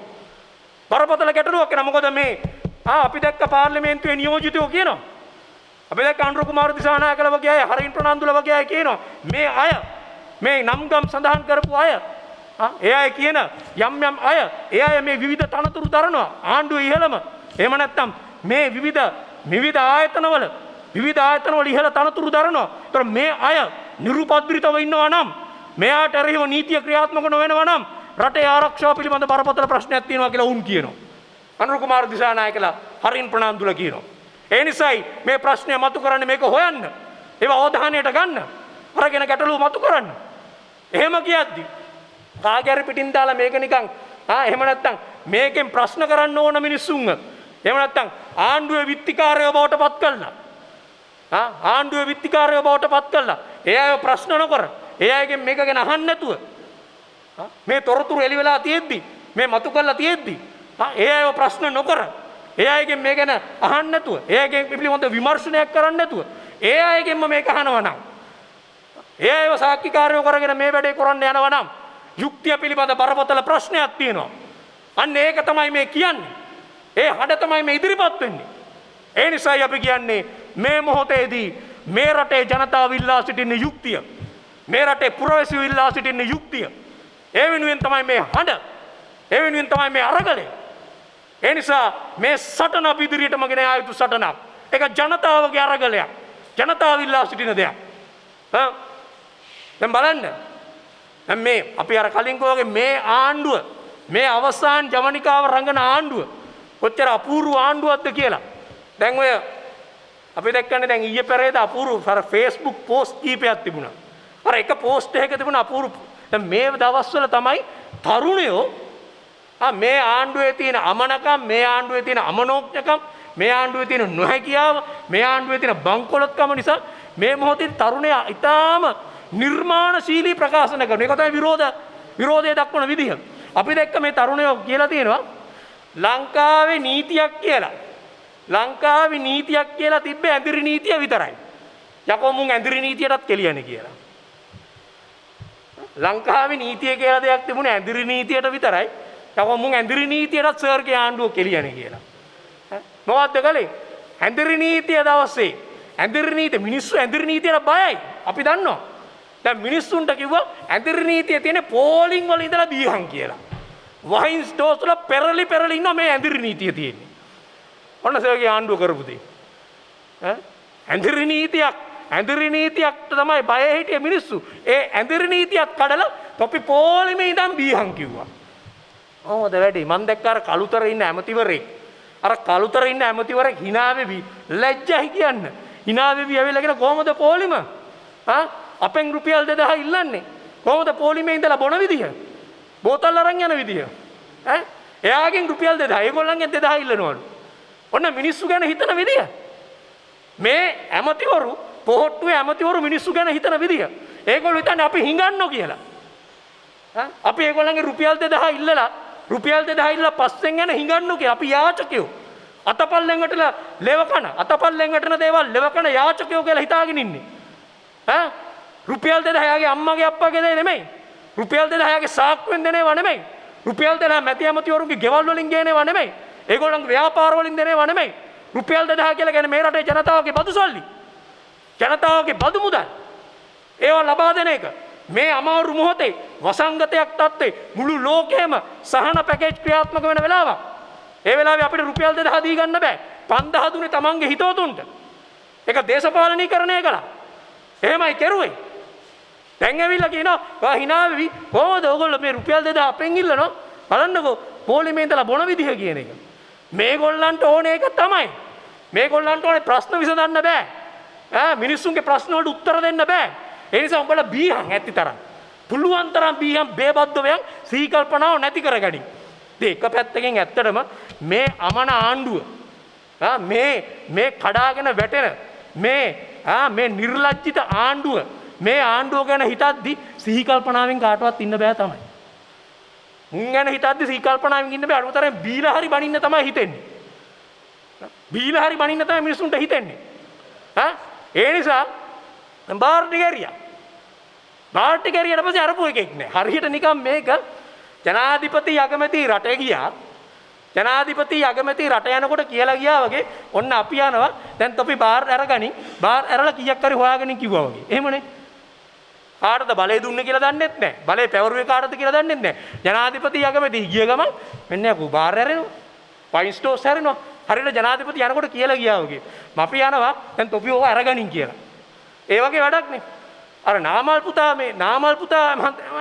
බරපතල ගැටලුවක් වෙනවා. මොකද මේ අපි දැක්ක පාර්ලිමේන්තුවේ නියෝජිතයෝ කියනවා. අපි දැක්ක අනුර කුමාර දිසානායකලා වගේ අය, හරින් ප්‍රනාන්දුලා වගේ අය කියනවා මේ අය මේ නම්ගම් සඳහන් කරපු අය ඒ අය කියන යම් අය ඒ අය මේ විවිධ තනතුරු දරනවා ආණ්ඩුවේ ඉහළම. එහෙම නැත්නම් මේ විවිධ ආයතනවල ඉහළ තනතුරු දරනවා. ඒතර මේ අය නිරුපද්‍රිතව ඉන්නවා නම් මෙයාට එරෙහිව නීතිය ක්‍රියාත්මක නොවෙනවා නම් රටේ ආරක්ෂාව පිළිබඳ බරපතල ප්‍රශ්නයක් තියෙනවා කියලා උන් කියනවා. අනුර කුමාර දිසානායකලා හරින් ප්‍රනාන්දුලා කියනවා. ඒ නිසායි මේ ප්‍රශ්නය මතු කරන්නේ මේක හොයන්න. ඒව අවධානයට ගන්න. අරගෙන ගැටලුව මතු කරන්න. එහෙම කියද්දි කාගෑරි පිටින් දාලා මේක නිකන් එහෙම නැත්තම් මේකෙන් ප්‍රශ්න කරන්න ඕන මිනිස්සුන්ව එහෙම නැත්තම් ආණ්ඩුවේ විත්තිකාරයෝ බවට පත් කළා. ආණ්ඩුවේ විත්තිකාරයෝ බවට පත් කළා. ඒ අය ප්‍රශ්න නොකර ඒ අයගෙන් මේක ගැන අහන්න නැතුව මේ තොරතුරු එළි වෙලා තියෙද්දි මේ මතු කරලා තියෙද්දි ඒ අයව ප්‍රශ්න නොකර ඒ අයගෙන් මේ ගැන අහන්න නැතුව ඒ අයගෙන් පිළිබඳ විමර්ශනයක් කරන්න නැතුව ඒ අයගෙන්ම මේක අහනවා නම් ඒ අයව සාක්ෂිකාරයෝ කරගෙන මේ වැඩේ කරන්න යනවා නම් යුක්තිය පිළිබඳ බරපතල ප්‍රශ්නයක් තියෙනවා. අන්න ඒක තමයි මේ කියන්නේ. ඒ හඩ තමයි මේ ඉදිරිපත් වෙන්නේ. ඒ නිසායි අපි කියන්නේ මේ මොහොතේදී මේ රටේ ජනතාව ඉල්ලා සිටින යුක්තිය, මේ රටේ පුරවැසියෝ ඉල්ලා සිටින යුක්තිය. ඒ වෙනුවෙන් තමයි මේ හඩ. ඒ වෙනුවෙන් තමයි මේ අරගලය. ඒ නිසා මේ සටන අපි ඉදිරියටම ගෙන ආ යුතු සටනක්. ඒක ජනතාවගේ අරගලයක්. ජනතාව ඉල්ලා සිටින දෙයක්. දැන් බලන්න. දැන් මේ අපි අර කලින් කෝගේ මේ ආණ්ඩුව මේ අවසාන ජවනිකාව රංගන ආණ්ඩුව කොච්චර අපූර්ව ආණ්ඩුවක්ද කියලා. දැන් ඔය අපි දැක්කන්නේ දැන් ඊයේ පෙරේද අපූර්ව අර Facebook post කීපයක් තිබුණා. අර එක post එකක තිබුණ අපූර්ව. දැන් මේ දවස්වල තමයි තරුණයෝ මේ ආණ්ඩුවේ තියෙන අමනකම්, මේ ආණ්ඩුවේ තියෙන අමනෝඥකම්, මේ ආණ්ඩුවේ තියෙන නොහැකියාව, මේ ආණ්ඩුවේ තියෙන බංකොලොත්කම නිසා මේ මොහොතේ තරුණයා ඊටාම නිර්මාණශීලී ප්‍රකාශන කරන එක තමයි විරෝධය දක්වන විදිහ. අපි දැක්ක මේ තරුණයෝ කියලා තියෙනවා ලංකාවේ නීතියක් කියලා. ලංකාවේ නීතියක් කියලා තිබ්බේ ඇඳිරි නීතිය විතරයි. යකෝ මුන් ඇඳිරි නීතියටත් කෙලියන්නේ කියලා. ලංකාවේ නීතිය කියලා දෙයක් තිබුණේ ඇඳිරි නීතියට විතරයි. යකෝ මුන් ඇඳිරි නීතියටත් සර්ගේ ආණ්ඩුව කෙලියන්නේ කියලා. මොකද්ද කලේ? ඇඳිරි නීතිය දවසේ ඇඳිරි නීතිය මිනිස්සු ඇඳිරි නීතියට බයයි. අපි දන්නවා. දැන් මිනිස්සුන්ට කිව්වා ඇඳිරි නීතියේ තියෙන පෝලිං වල ඉඳලා බීහන් කියලා. වයින් ස්ටෝර්ස් වල පෙරලි ඉන්නවා මේ ඇඳිරි නීතිය තියෙන්නේ. ඔන්න සර්ගේ ආණ්ඩුව කරපු දේ. ඇඳිරි නීතියක් තමයි බය හිටියේ මිනිස්සු. ඒ ඇඳිරි නීතියක් කඩලා තොපි පෝලිමේ ඉඳන් බීහන් කිව්වා. ඕද වැඩි මන් දැක්ක අර කලුතර ඉන්න ඇමතිවරයෙක්. අර කලුතර ඉන්න ඇමතිවරයෙක් hina වෙවි ලැජ්ජයි කියන්න. hina වෙවි ඇවිල්ලාගෙන කොහමද පෝලිම? අපෙන් රුපියල් 2000 ඉල්ලන්නේ. කොහොමද පොලිමේ ඉඳලා බොන විදිය? බෝතල් අරන් යන විදිය. එයාගෙන් රුපියල් 2000. ඒගොල්ලන්ගෙන් 2000 ඉල්ලනවලු. ඔන්න මිනිස්සු ගැන හිතන විදිය. මේ ඇමතිවරු පොහොට්ටුවේ ඇමතිවරු මිනිස්සු ගැන හිතන විදිය. ඒගොල්ලෝ හිතන්නේ අපි හිඟන්නෝ කියලා. අපි ඒගොල්ලන්ගේ රුපියල් 2000 ඉල්ලලා පස්සෙන් යන හිඟන්නෝ කියලා. අපි යාචකයෝ. අතපල්ලෙන්ගටලා අතපල්ලෙන්ගටන දේවල් ලෙවකන යාචකයෝ කියලා හිතාගෙන ඉන්නේ. රුපියල් 2000ගේ අම්මගේ අප්පගේ දේ නෙමෙයි. රුපියල් 2000ගේ සාක්කුවෙන් දෙනේව නෙමෙයි. රුපියල් 2000 මැති ඇමතිවරුන්ගේ ගෙවල් වලින් ගේනේව නෙමෙයි. ඒගොල්ලන්ගේ ව්‍යාපාර වලින් දෙනේව නෙමෙයි. රුපියල් 2000 කියලා කියන්නේ මේ රටේ ජනතාවගේ බදු සල්ලි. ජනතාවගේ බදු මුදල්. ඒවා ලබා දෙන එක. මේ අමාරු මොහොතේ වසංගතයක් තත්ත්වේ මුළු ලෝකෙම සහන පැකේජ් ක්‍රියාත්මක වෙන වෙලාවක්. ඒ වෙලාවේ අපිට රුපියල් 2000 දී ගන්න බෑ. 5000 දුන්නේ තමන්ගේ හිතවතුන්ට. ඒක දේශපාලනීකරණය කළා. එහෙමයි කෙරුවේ. දැන් ඇවිල්ලා කියනවා hina වෙවි කොහොමද ඔයගොල්ලෝ මේ රුපියල් 2000 අපෙන් ඉල්ලනවා බලන්නකෝ පොලිමේ ඉඳලා බොන විදිහ කියන එක. මේගොල්ලන්ට ඕනේ ඒක තමයි. මේගොල්ලන්ට ඕනේ ප්‍රශ්න විසඳන්න බෑ. මිනිස්සුන්ගේ ප්‍රශ්න වලට උත්තර දෙන්න බෑ. ඒ නිසා උඹලා බීහන් ඇත්ති තරම්. පුළුවන් තරම් බීහන් බේබද්දවයන් සීකල්පනාව නැති කරගනින්. ඉතින් එක පැත්තකින් ඇත්තටම මේ අමන ආණ්ඩුව මේ කඩාගෙන වැටෙන මේ නිර්ලජ්ජිත ආණ්ඩුව මේ ආණ්ඩුව ගැන හිතද්දි සිහි කල්පනාවෙන් කාටවත් ඉන්න බෑ තමයි. මුන් ගැන හිතද්දි සීකල්පනාවෙන් ඉන්න බෑ. අනුතරෙන් බීලා හරි බනින්න තමයි හිතෙන්නේ. බීලා හරි බනින්න තමයි මිනිස්සුන්ට හිතෙන්නේ. ඒ නිසා බාර්ටි ගැරියා. බාර්ටි ගැරියට පස්සේ අරපු එකෙක් නෑ. හරියට නිකන් මේක ජනාධිපති අගමැති රටේ ගියා. ජනාධිපති අගමැති රට යනකොට කියලා ගියා වගේ ඔන්න අපි යනවා. දැන් තොපි බාර් අරගනි. බාර් අරලා කීයක් හරි හොයාගෙන කිව්වා වගේ. එහෙමනේ. කාටද බලය දුන්නේ කියලා දන්නෙත් නැහැ. බලය පැවරුවේ කාටද කියලා දන්නෙත් නැහැ. ජනාධිපති අගමැති ගිය ගමන් මෙන්න යකෝ බාර් ඇරෙනවා. පයින් ස්ටෝස් ඇරෙනවා. හරියට ජනාධිපති යනකොට කියලා ගියා වගේ. අපි යනවා දැන් තොපි ඕක අරගනින් කියලා. ඒ වගේ වැඩක් නේ. අර නාමල් පුතා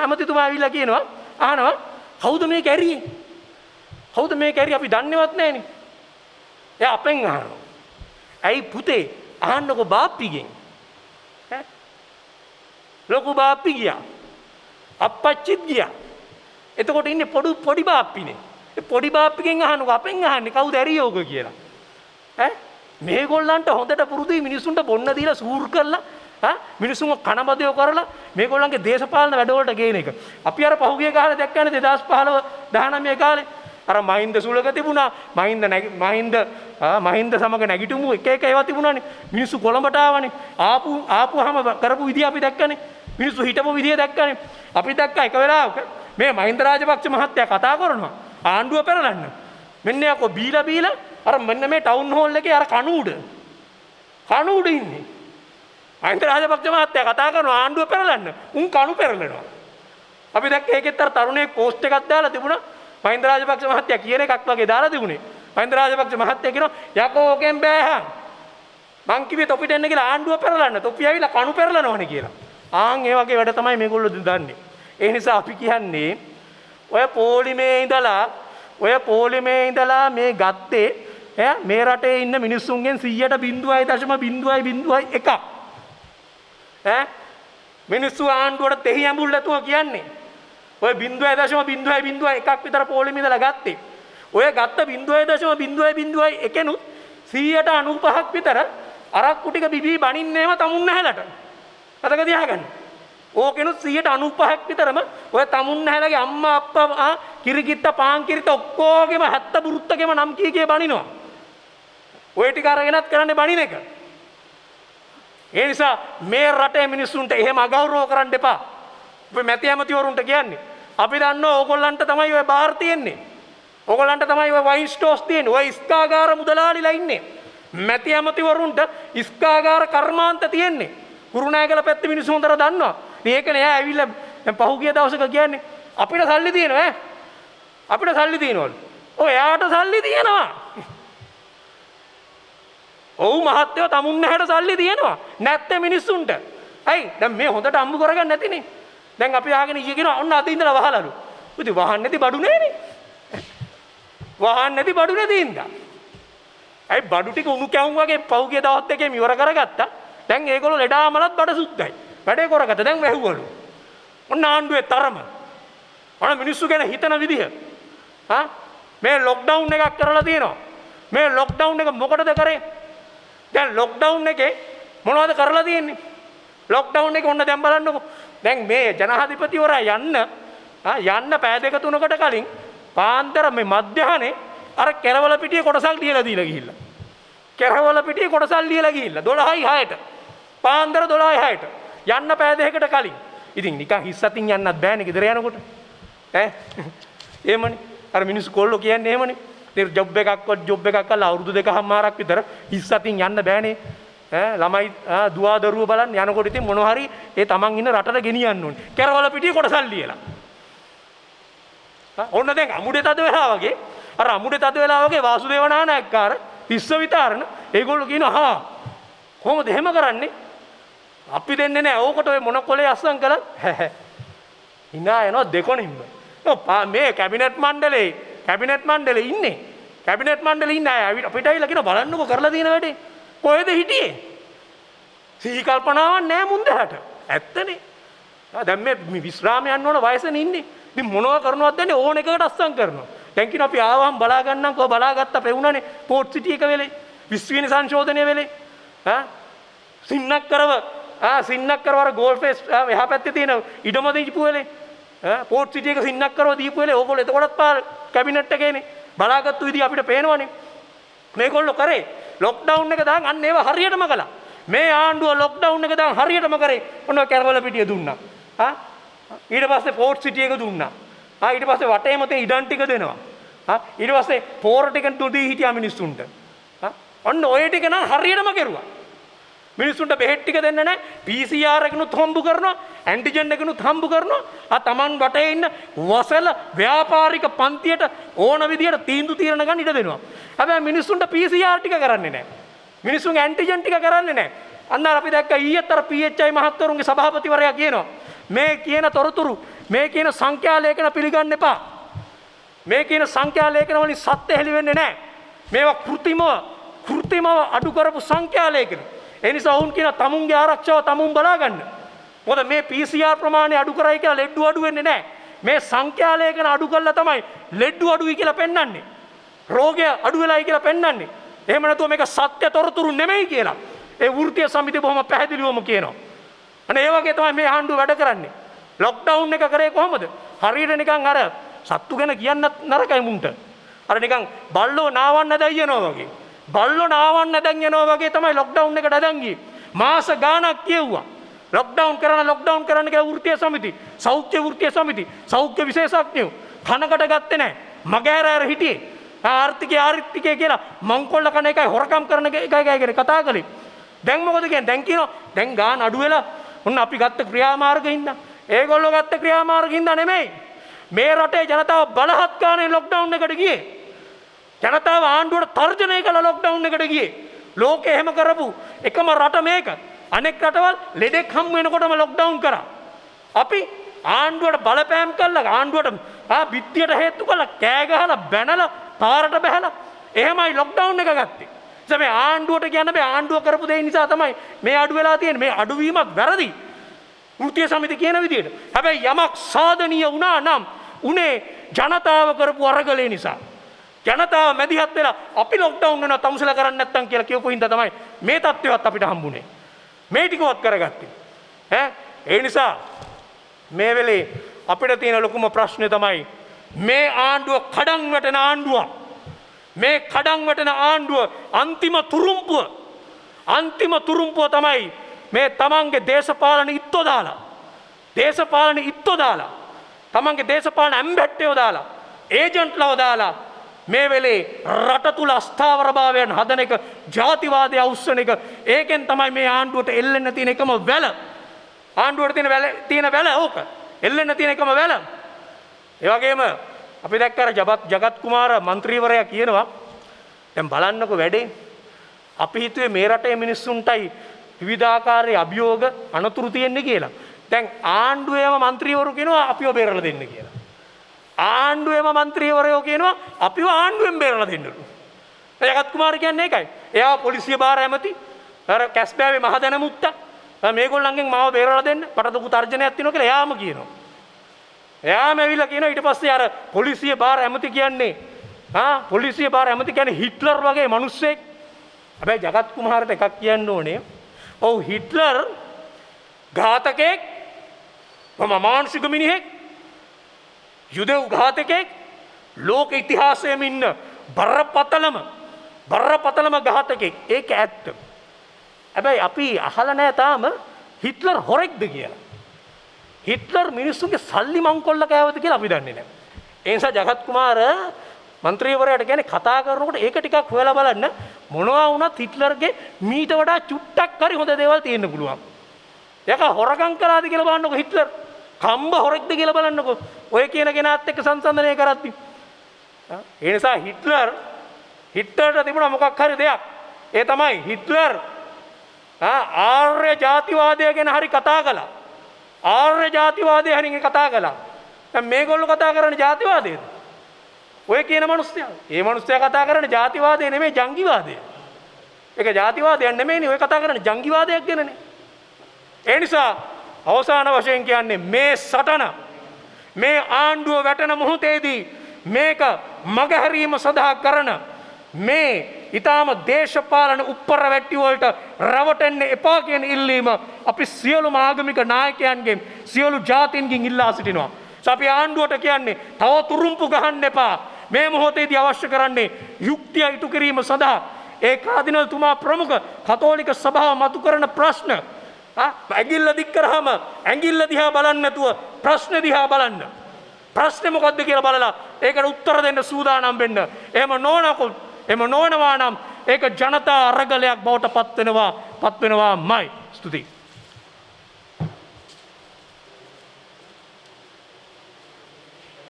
ඇමතිතුමා ඇවිල්ලා කියනවා අහනවා කවුද මේ කැරියේ? කවුද මේ කැරියේ අපි දන්නේවත් නැහනේ. එයා අපෙන් අහනවා. ඇයි පුතේ අහන්නකො බාප්පිගෙන්. ලොකු බාප්පි ගියා. අප්පච්චිත් ගියා. එතකොට ඉන්නේ පොඩි බාප්පිනේ. ඒ පොඩි බාප්පිගෙන් අහන්නකො අපෙන් අහන්නේ කවුද ඇරියේ ඕක කියලා. මේගොල්ලන්ට හොඳට පුරුදුයි මිනිසුන්ට බොන්න දීලා සූර් කරලා මිනිසුන්ව කනබදයෝ කරලා මේගොල්ලන්ගේ දේශපාලන වැඩවලට ගේන එක. අපි අර පහුගිය කාලේ දැක්කනේ 2015 19 කාලේ අර මහින්ද සුලක තිබුණා. මහින්ද සමග නැගිටුමු එක ඒවා තිබුණානේ. මිනිස්සු කොළඹට ආවනේ. ආපුවාම කරපු විදිය අපි දැක්කනේ. මිනිස්සු හිටපු විදිය දැක්කනේ. අපි දැක්ක එක වෙලාවක මේ මහින්ද රාජපක්ෂ මහත්තයා කතා කරනවා ආණ්ඩුව පෙරලන්න. මෙන්න යකෝ බීලා අර මෙන්න මේ ටවුන් හෝල් එකේ අර කණුඩ ඉන්නේ. මහින්ද රාජපක්ෂ මහත්තයා කතා කරනවා ආණ්ඩුව පෙරලන්න. උන් කණු පෙරලනවා. අපි දැක්ක ඒකෙත් අර තරුණයෙක් පෝස්ට් එකක් දාලා තිබුණා. මහින්ද රාජපක්ෂ මහත්තයා කියන එකක් වගේ දාලා තිබුණේ. මහින්ද රාජපක්ෂ මහත්තයා කියනවා යකෝ ඕකෙන් බෑහන්. මං කිව්වේ තොපිට එන්න කියලා ආණ්ඩුව පෙරලන්න. තොපි ඇවිල්ලා කණු පෙරලනවනේ කියලා. ඒ වගේ වැඩ තමයි මේගොල්ලෝ දන්නේ. ඒ නිසා අපි කියන්නේ ඔය පොලිමේ ඉඳලා මේ ගත්තේ මේ රටේ ඉන්න මිනිස්සුන්ගෙන් 0.0.01 මිනිස්සු ආණ්ඩුවට තෙහි ඇඹුල් නැතුව කියන්නේ ඔය 0.0.01ක් විතර පොලිමේ ඉඳලා ගත්තේ. ඔය ගත්ත 0.0.01නුත් 95ක් විතර අරක්කු ටික බිබී බනින්නේම තමුන් නැහැලට. අතක තියාගන්න. ඕකෙනුත් 95ක් විතරම ඔය තමුන් නැහැලගේ අම්මා අප්පා කිරිකිත්ත පාන් කිරිත ඔක්කොගෙම 70 බුරුත්තගෙම නම් කීකේ බනිනවා. ඔය ටික අරගෙනත් කරන්නේ බනින එක. ඒ නිසා මේ රටේ මිනිස්සුන්ට එහෙම අගෞරව කරන්න එපා. ඔබ මැති ඇමතිවරුන්ට කියන්නේ අපි දන්නවා ඕගොල්ලන්ට තමයි ඔය බාර් තියෙන්නේ. ඕගොල්ලන්ට තමයි ඔය වයින් ස්ටෝස් තියෙන්නේ. ඔය ඉස්කාගාර මුදලාලිලා ඉන්නේ. මැති ඇමතිවරුන්ට ඉස්කාගාර කර්මාන්ත තියෙන්නේ. කුරුණෑගල පැත්තේ මිනිස්සු හොඳට දන්නවා. මේකනේ එයා ඇවිල්ලා දැන් පහුගිය දවසක කියන්නේ අපිට සල්ලි තියෙනවා අපිට සල්ලි තියෙනවලු. ඔය එයාට සල්ලි තියෙනවා. ඔව් මහත්තයෝ තමුන් නැහැට සල්ලි තියෙනවා. නැත්තේ මිනිස්සුන්ට. ඇයි? දැන් මේ හොඳට අම්බු කරගන්න නැතිනේ. දැන් අපි ආගෙන ඊයේ කියනවා ඔන්න අද ඉඳලා වහලලු. ඉතින් වහන්න නැති බඩු නෑනේ. වහන්න නැති බඩු නැති ඉඳා. ඇයි බඩු ටික උණු කැවුම් වගේ පහුගිය දවස් දෙකේම ඉවර කරගත්තා. දැන් ඒගොල්ලෝ ලෙඩාමලත් බඩ සුද්ධයි. වැඩේ කරගත්ත දැන් වැහුවලු. ඔන්න ආණ්ඩුවේ තරම. ඔන්න මිනිස්සු ගැන හිතන විදිහ. මේ ලොක්ඩවුන් එකක් කරලා තියෙනවා. මේ ලොක්ඩවුන් එක මොකටද කරේ? දැන් ලොක්ඩවුන් එකේ මොනවද කරලා තියෙන්නේ? ලොක්ඩවුන් එක ඔන්න දැන් බලන්නකො. දැන් මේ ජනාධිපතිවරයා යන්න පෑ දෙක තුනකට කලින් පාන්දර මේ මධ්‍යහනේ අර කෙරවල පිටියේ කොටසක් දීලා ගිහිල්ලා. කෙරවල පිටියේ කොටසක් දීලා ගිහිල්ලා 12යි 6ට. පාන්දර 12යි 6ට. යන්න පෑ දෙකකට කලින්. ඉතින් නිකන් හිස් අතින් යන්නත් බෑනේ ගෙදර යනකොට. එහෙමනේ. අර මිනිස්සු කොල්ලෝ කියන්නේ එහෙමනේ. ඉතින් ජොබ් එකක් කරලා අවුරුදු දෙකමාරක් විතර හිස් අතින් යන්න බෑනේ. ළමයි දුවා දරුවෝ බලන්න යනකොට ඉතින් මොනවා හරි ඒ තමන් ඉන්න රටට ගෙනියන්න ඕනේ. කෙරවල පිටියේ කොටසක් ලියලා. ඔන්න දැන් අමුඩේ තද වෙලා වගේ අර අමුඩේ තද වෙලා වගේ වාසුදේව නානායක්කාර විශ්වවිතාරණ ඒගොල්ලෝ කියනවා කොහොමද එහෙම කරන්නේ? අපි දෙන්නේ නැහැ. ඕකට ඔය මොන කොලේ අස්සම් කළා? hina යනවා දෙකොණින්ම. මේ කැබිනට් මණ්ඩලේ ඉන්නේ. කැබිනට් මණ්ඩලේ ඉන්න අය අපිට ඇවිල්ලා කියන බලන්නකෝ කරලා තියෙන වැඩේ. කොහෙද හිටියේ? සිහි කල්පනාවක් නැහැ මුන්දහට. ඇත්තනේ. දැන් මේ විශ්‍රාම යන්න ඕන වයසනේ ඉන්නේ. ඉතින් මොනවා කරනවද දන්නේ ඕන එකකට අස්සම් කරනවා. දැන් කියන අපි ආවම බලා ගන්නම්කෝ බලාගත්ත පෙවුනනේ පෝට් සිටි එක වෙලේ. 20 වෙනි සංශෝධනය වෙලේ. සින්නක්කරව අර ගෝල් ෆේස් එහා පැත්තේ තියෙන ඉඩම දීපු වෙලේ. පෝට් සිටි එක සින්නක් කරව දීපු වෙලේ ඕගොල්ලෝ එතකොටත් කැබිනට් එකේනේ බලාගත්තු විදිහ අපිට පේනවනේ. මේගොල්ලෝ කරේ ලොක්ඩවුන් එක දාන් අන්න ඒව හරියටම කළා. මේ ආණ්ඩුව ලොක්ඩවුන් එක දාන් හරියටම කරේ. ඔන්න කැරවල පිටිය දුන්නා. ඊට පස්සේ පෝට් සිටි එක දුන්නා. ඊට පස්සේ වටේම තේ ඉඩම් ටික දෙනවා. ඊට පස්සේ පෝර ටික දුදී හිටියා මිනිස්සුන්ට. ඔන්න ඔය ටික නම් හරියටම කෙරුවා. මිනිස්සුන්ට බෙහෙත් ටික දෙන්න නැහැ. PCR එකනුත් හම්බු කරනවා, ඇන්ටිජන් එකනුත් හම්බු කරනවා. තමන් වටේ ඉන්න වසල ව්‍යාපාරික පන්තියට ඕන විදියට තීන්දුව తీරන ගන්න ඉඩ දෙනවා. හැබැයි මිනිස්සුන්ට PCR ටික කරන්නේ නැහැ. මිනිස්සුන්ගේ ඇන්ටිජන් ටික කරන්නේ නැහැ. අන්න අපි දැක්ක ඊයේත් අර PHI මහත්වරුන්ගේ සභාපතිවරයා කියනවා මේ කියන තොරතුරු මේ කියන සංඛ්‍යා ලේඛන පිළිගන්න එපා. මේ කියන සංඛ්‍යා ලේඛන වලින් සත්‍ය හෙළි වෙන්නේ නැහැ. මේවා කෘත්‍රිමව අඩු කරපු සංඛ්‍යා ලේඛන. ඒ නිසා වුන් කියන තමුන්ගේ ආරක්ෂාව තමුන් බලා ගන්න. මොකද මේ PCR ප්‍රමාණය අඩු කරයි කියලා ලෙඩ්ඩු අඩු වෙන්නේ නැහැ. මේ සංඛ්‍යා ලේඛන අඩු කළා තමයි ලෙඩ්ඩු අඩුයි කියලා පෙන්වන්නේ. රෝගය අඩු වෙලායි කියලා පෙන්වන්නේ. එහෙම නැතුව මේක සත්‍ය තොරතුරු නෙමෙයි කියලා. ඒ වෘත්තීය සමිතිය බොහොම පැහැදිලිවම කියනවා. අනේ ඒ වගේ තමයි මේ ආණ්ඩුව වැඩ කරන්නේ. ලොක්ඩවුන් එක කරේ කොහොමද? හරියට නිකන් අර සත්තු ගැන කියන්නත් නරකයි මුන්ට. අර නිකන් බල්ලෝ නාවන්න දැයනවා වගේ. බල්ලෝ නාවන්න දැන් යනවා වගේ තමයි ලොක්ඩවුන් එකට දැන් ගියේ. මාස ගාණක් කියෙව්වා. ලොක්ඩවුන් කරන්න කියලා වෘත්තීය සමිති, සෞඛ්‍ය වෘත්තීය සමිති, සෞඛ්‍ය විශේෂඥයෝ කනකට ගත්තේ නැහැ. මගහැර හිටියේ. ආර්ථිකය කියලා මංකොල්ල කන එකයි හොරකම් කරන එකයි ගැන කතා කළේ. දැන් මොකද කියන්නේ? දැන් කියනවා දැන් ගාන අඩු වෙලා ඔන්න අපි ගත්ත ක්‍රියාමාර්ගින්ද ඒගොල්ලෝ ගත්ත ක්‍රියාමාර්ගින්ද නෙමෙයි. මේ රටේ ජනතාව බලහත්කාරයෙන් ලොක්ඩවුන් එකට ගියේ. ජනතාව ආණ්ඩුවට තර්ජනය කළ ලොක්ඩවුන් එකට ගියේ. ලෝකෙ එහෙම කරපු එකම රට මේක. අනෙක් රටවල් ලෙඩෙක් හම් වෙනකොටම ලොක්ඩවුන් කරා. අපි ආණ්ඩුවට බලපෑම් කළා ආණ්ඩුවට බිත්තියට හේතු කළා කෑ ගහලා බැනලා පාරට බැහැලා එහෙමයි ලොක්ඩවුන් එක ගත්තේ. මේ ආණ්ඩුවට කියන්න බෑ ආණ්ඩුව කරපු දේ නිසා තමයි මේ අඩු වෙලා තියෙන්නේ. මේ අඩුවීමක් වැරදි. වෘත්තීය සමිති කියන විදිහට. හැබැයි යමක් සාධනීය වුණා නම් උනේ ජනතාව කරපු අරගලේ නිසා. ජනතාව මැදිහත් වෙලා අපි ලොක්ඩවුන් වෙනවා තමුසල කරන්නේ නැත්තම් කියලා කියපු හින්දා තමයි මේ තත්ත්වයක් අපිට හම්බුනේ. මේ ටිකවත් කරගත්තේ. ඒ නිසා මේ වෙලේ අපිට තියෙන ලොකුම ප්‍රශ්නේ තමයි මේ ආණ්ඩුව කඩන් වැටෙන ආණ්ඩුවක්. මේ කඩන් වැටෙන ආණ්ඩුව අන්තිම තුරුම්පුව තමයි මේ තමන්ගේ දේශපාලන ඉත්තෝ දාලා තමන්ගේ දේශපාලන ඇම්බැට්ටයෝ දාලා ඒජන්ට්ලව දාලා මේ වෙලේ රට තුල අස්ථාවරභාවයන් හදන එක ජාතිවාදය අවුස්සන එක ඒකෙන් තමයි මේ ආණ්ඩුවට එල්ලෙන්න තියෙන එකම වැල. ආණ්ඩුවට තියෙන වැල ඕක. එල්ලෙන්න තියෙන එකම වැල. ඒ වගේම අපි දැක්ක අර ජගත් කුමාර മന്ത്രിවරයා කියනවා දැන් බලන්නකො වැඩේ අපි හිතුවේ මේ රටේ මිනිස්සුන්ටයි විවිධාකාරයේ අභියෝග අනතුරු තියෙන්නේ කියලා. දැන් ආණ්ඩුවේම മന്ത്രിවරු කියනවා අපිව බේරලා දෙන්න කියලා. ආණ්ඩුවේම മന്ത്രിවරයෝ කියනවා අපිව ආණ්ඩුවෙන් බේරලා දෙන්නලු. ජගත් කුමාර කියන්නේ ඒකයි. එයා පොලිසිය බාර ඇමති අර කැස්බෑවේ මහදැන මුත්තා මේගොල්ලන්ගෙන් මාව බේරලා දෙන්න මට දුක තර්ජනයක් තියෙනවා කියලා එයාම කියනවා. එයාම ඇවිල්ලා කියනවා ඊට පස්සේ අර පොලිසිය බාර ඇමති කියන්නේ පොලිසිය බාර ඇමති කියන්නේ හිට්ලර් වගේ මිනිස්සෙක්. හැබැයි ජගත් කුමාරට එකක් කියන්න ඕනේ. ඔව් හිට්ලර් ඝාතකෙක් මානසික මිනිහෙක් යුදෙව් ඝාතකෙක් ලෝක ඉතිහාසයේම ඉන්න බරපතලම ඝාතකෙක්. ඒක ඇත්ත. හැබැයි අපි අහලා නැහැ තාම හිට්ලර් හොරෙක්ද කියලා. හිට්ලර් මිනිස්සුන්ගේ සල්ලි මංකොල්ල කෑවද කියලා අපි දන්නේ නැහැ. ඒ නිසා ජගත් කුමාර മന്ത്രിවරයාට කියන්නේ කතා කරනකොට ඒක ටිකක් හොයලා බලන්න මොනවා වුණත් හිට්ලර්ගේ මීට වඩා චුට්ටක් හරි හොඳ දේවල් තියෙන්න පුළුවන්. ඒක හොරගම් කළාද කියලා බලන්නකො හිට්ලර්. කම්බ හොරෙක්ද කියලා බලන්නකො. ඔය කියන කෙනාත් එක්ක සංසන්දනය කරද්දි. ඒ නිසා හිට්ලර්ට තිබුණා මොකක් හරි දෙයක්. ඒ තමයි හිට්ලර් ආර්ය ජාතිවාදය ගැන හරි කතා කළා. ආර්ය ජාතිවාදය හරිය කතා කළා. දැන් මේගොල්ලෝ කතා කරන්නේ ජාතිවාදයද? ඔය කියන මිනිස්සයා. ඒ මිනිස්සයා කතා කරන්නේ ජාතිවාදය නෙමෙයි ජංගිවාදය. ඒක ජාතිවාදයක් නෙමෙයිනේ. ඔය කතා කරන්නේ ජංගිවාදයක් ගැනනේ. ඒ නිසා අවසාන වශයෙන් කියන්නේ මේ සටන මේ ආණ්ඩුව වැටෙන මොහොතේදී මේක මගහැරීම සඳහා කරන මේ ඊටාම දේශපාලන උප්පරවැට්ටි වලට රවටෙන්න එපා කියන ඉල්ලීම අපි සියලුම ආගමික නායකයන්ගෙන් සියලු ජාතීන්ගෙන් ඉල්ලා සිටිනවා. අපි ආණ්ඩුවට කියන්නේ තව තුරුම්පු ගහන්න එපා. මේ මොහොතේදී අවශ්‍ය කරන්නේ යුක්තිය ඉටු කිරීම සඳහා ඒකාධිනතුමා ප්‍රමුඛ කතෝලික සභාව මතු කරන ප්‍රශ්න ඇඟිල්ල දික් කරාම ඇඟිල්ල දිහා බලන්නේ නැතුව ප්‍රශ්න දිහා බලන්න. ප්‍රශ්නේ මොකද්ද කියලා බලලා ඒකට උත්තර දෙන්න සූදානම් වෙන්න. එහෙම නොවනවා නම් ඒක ජනතා අරගලයක් බවට පත් වෙනවාමයි. ස්තුතියි.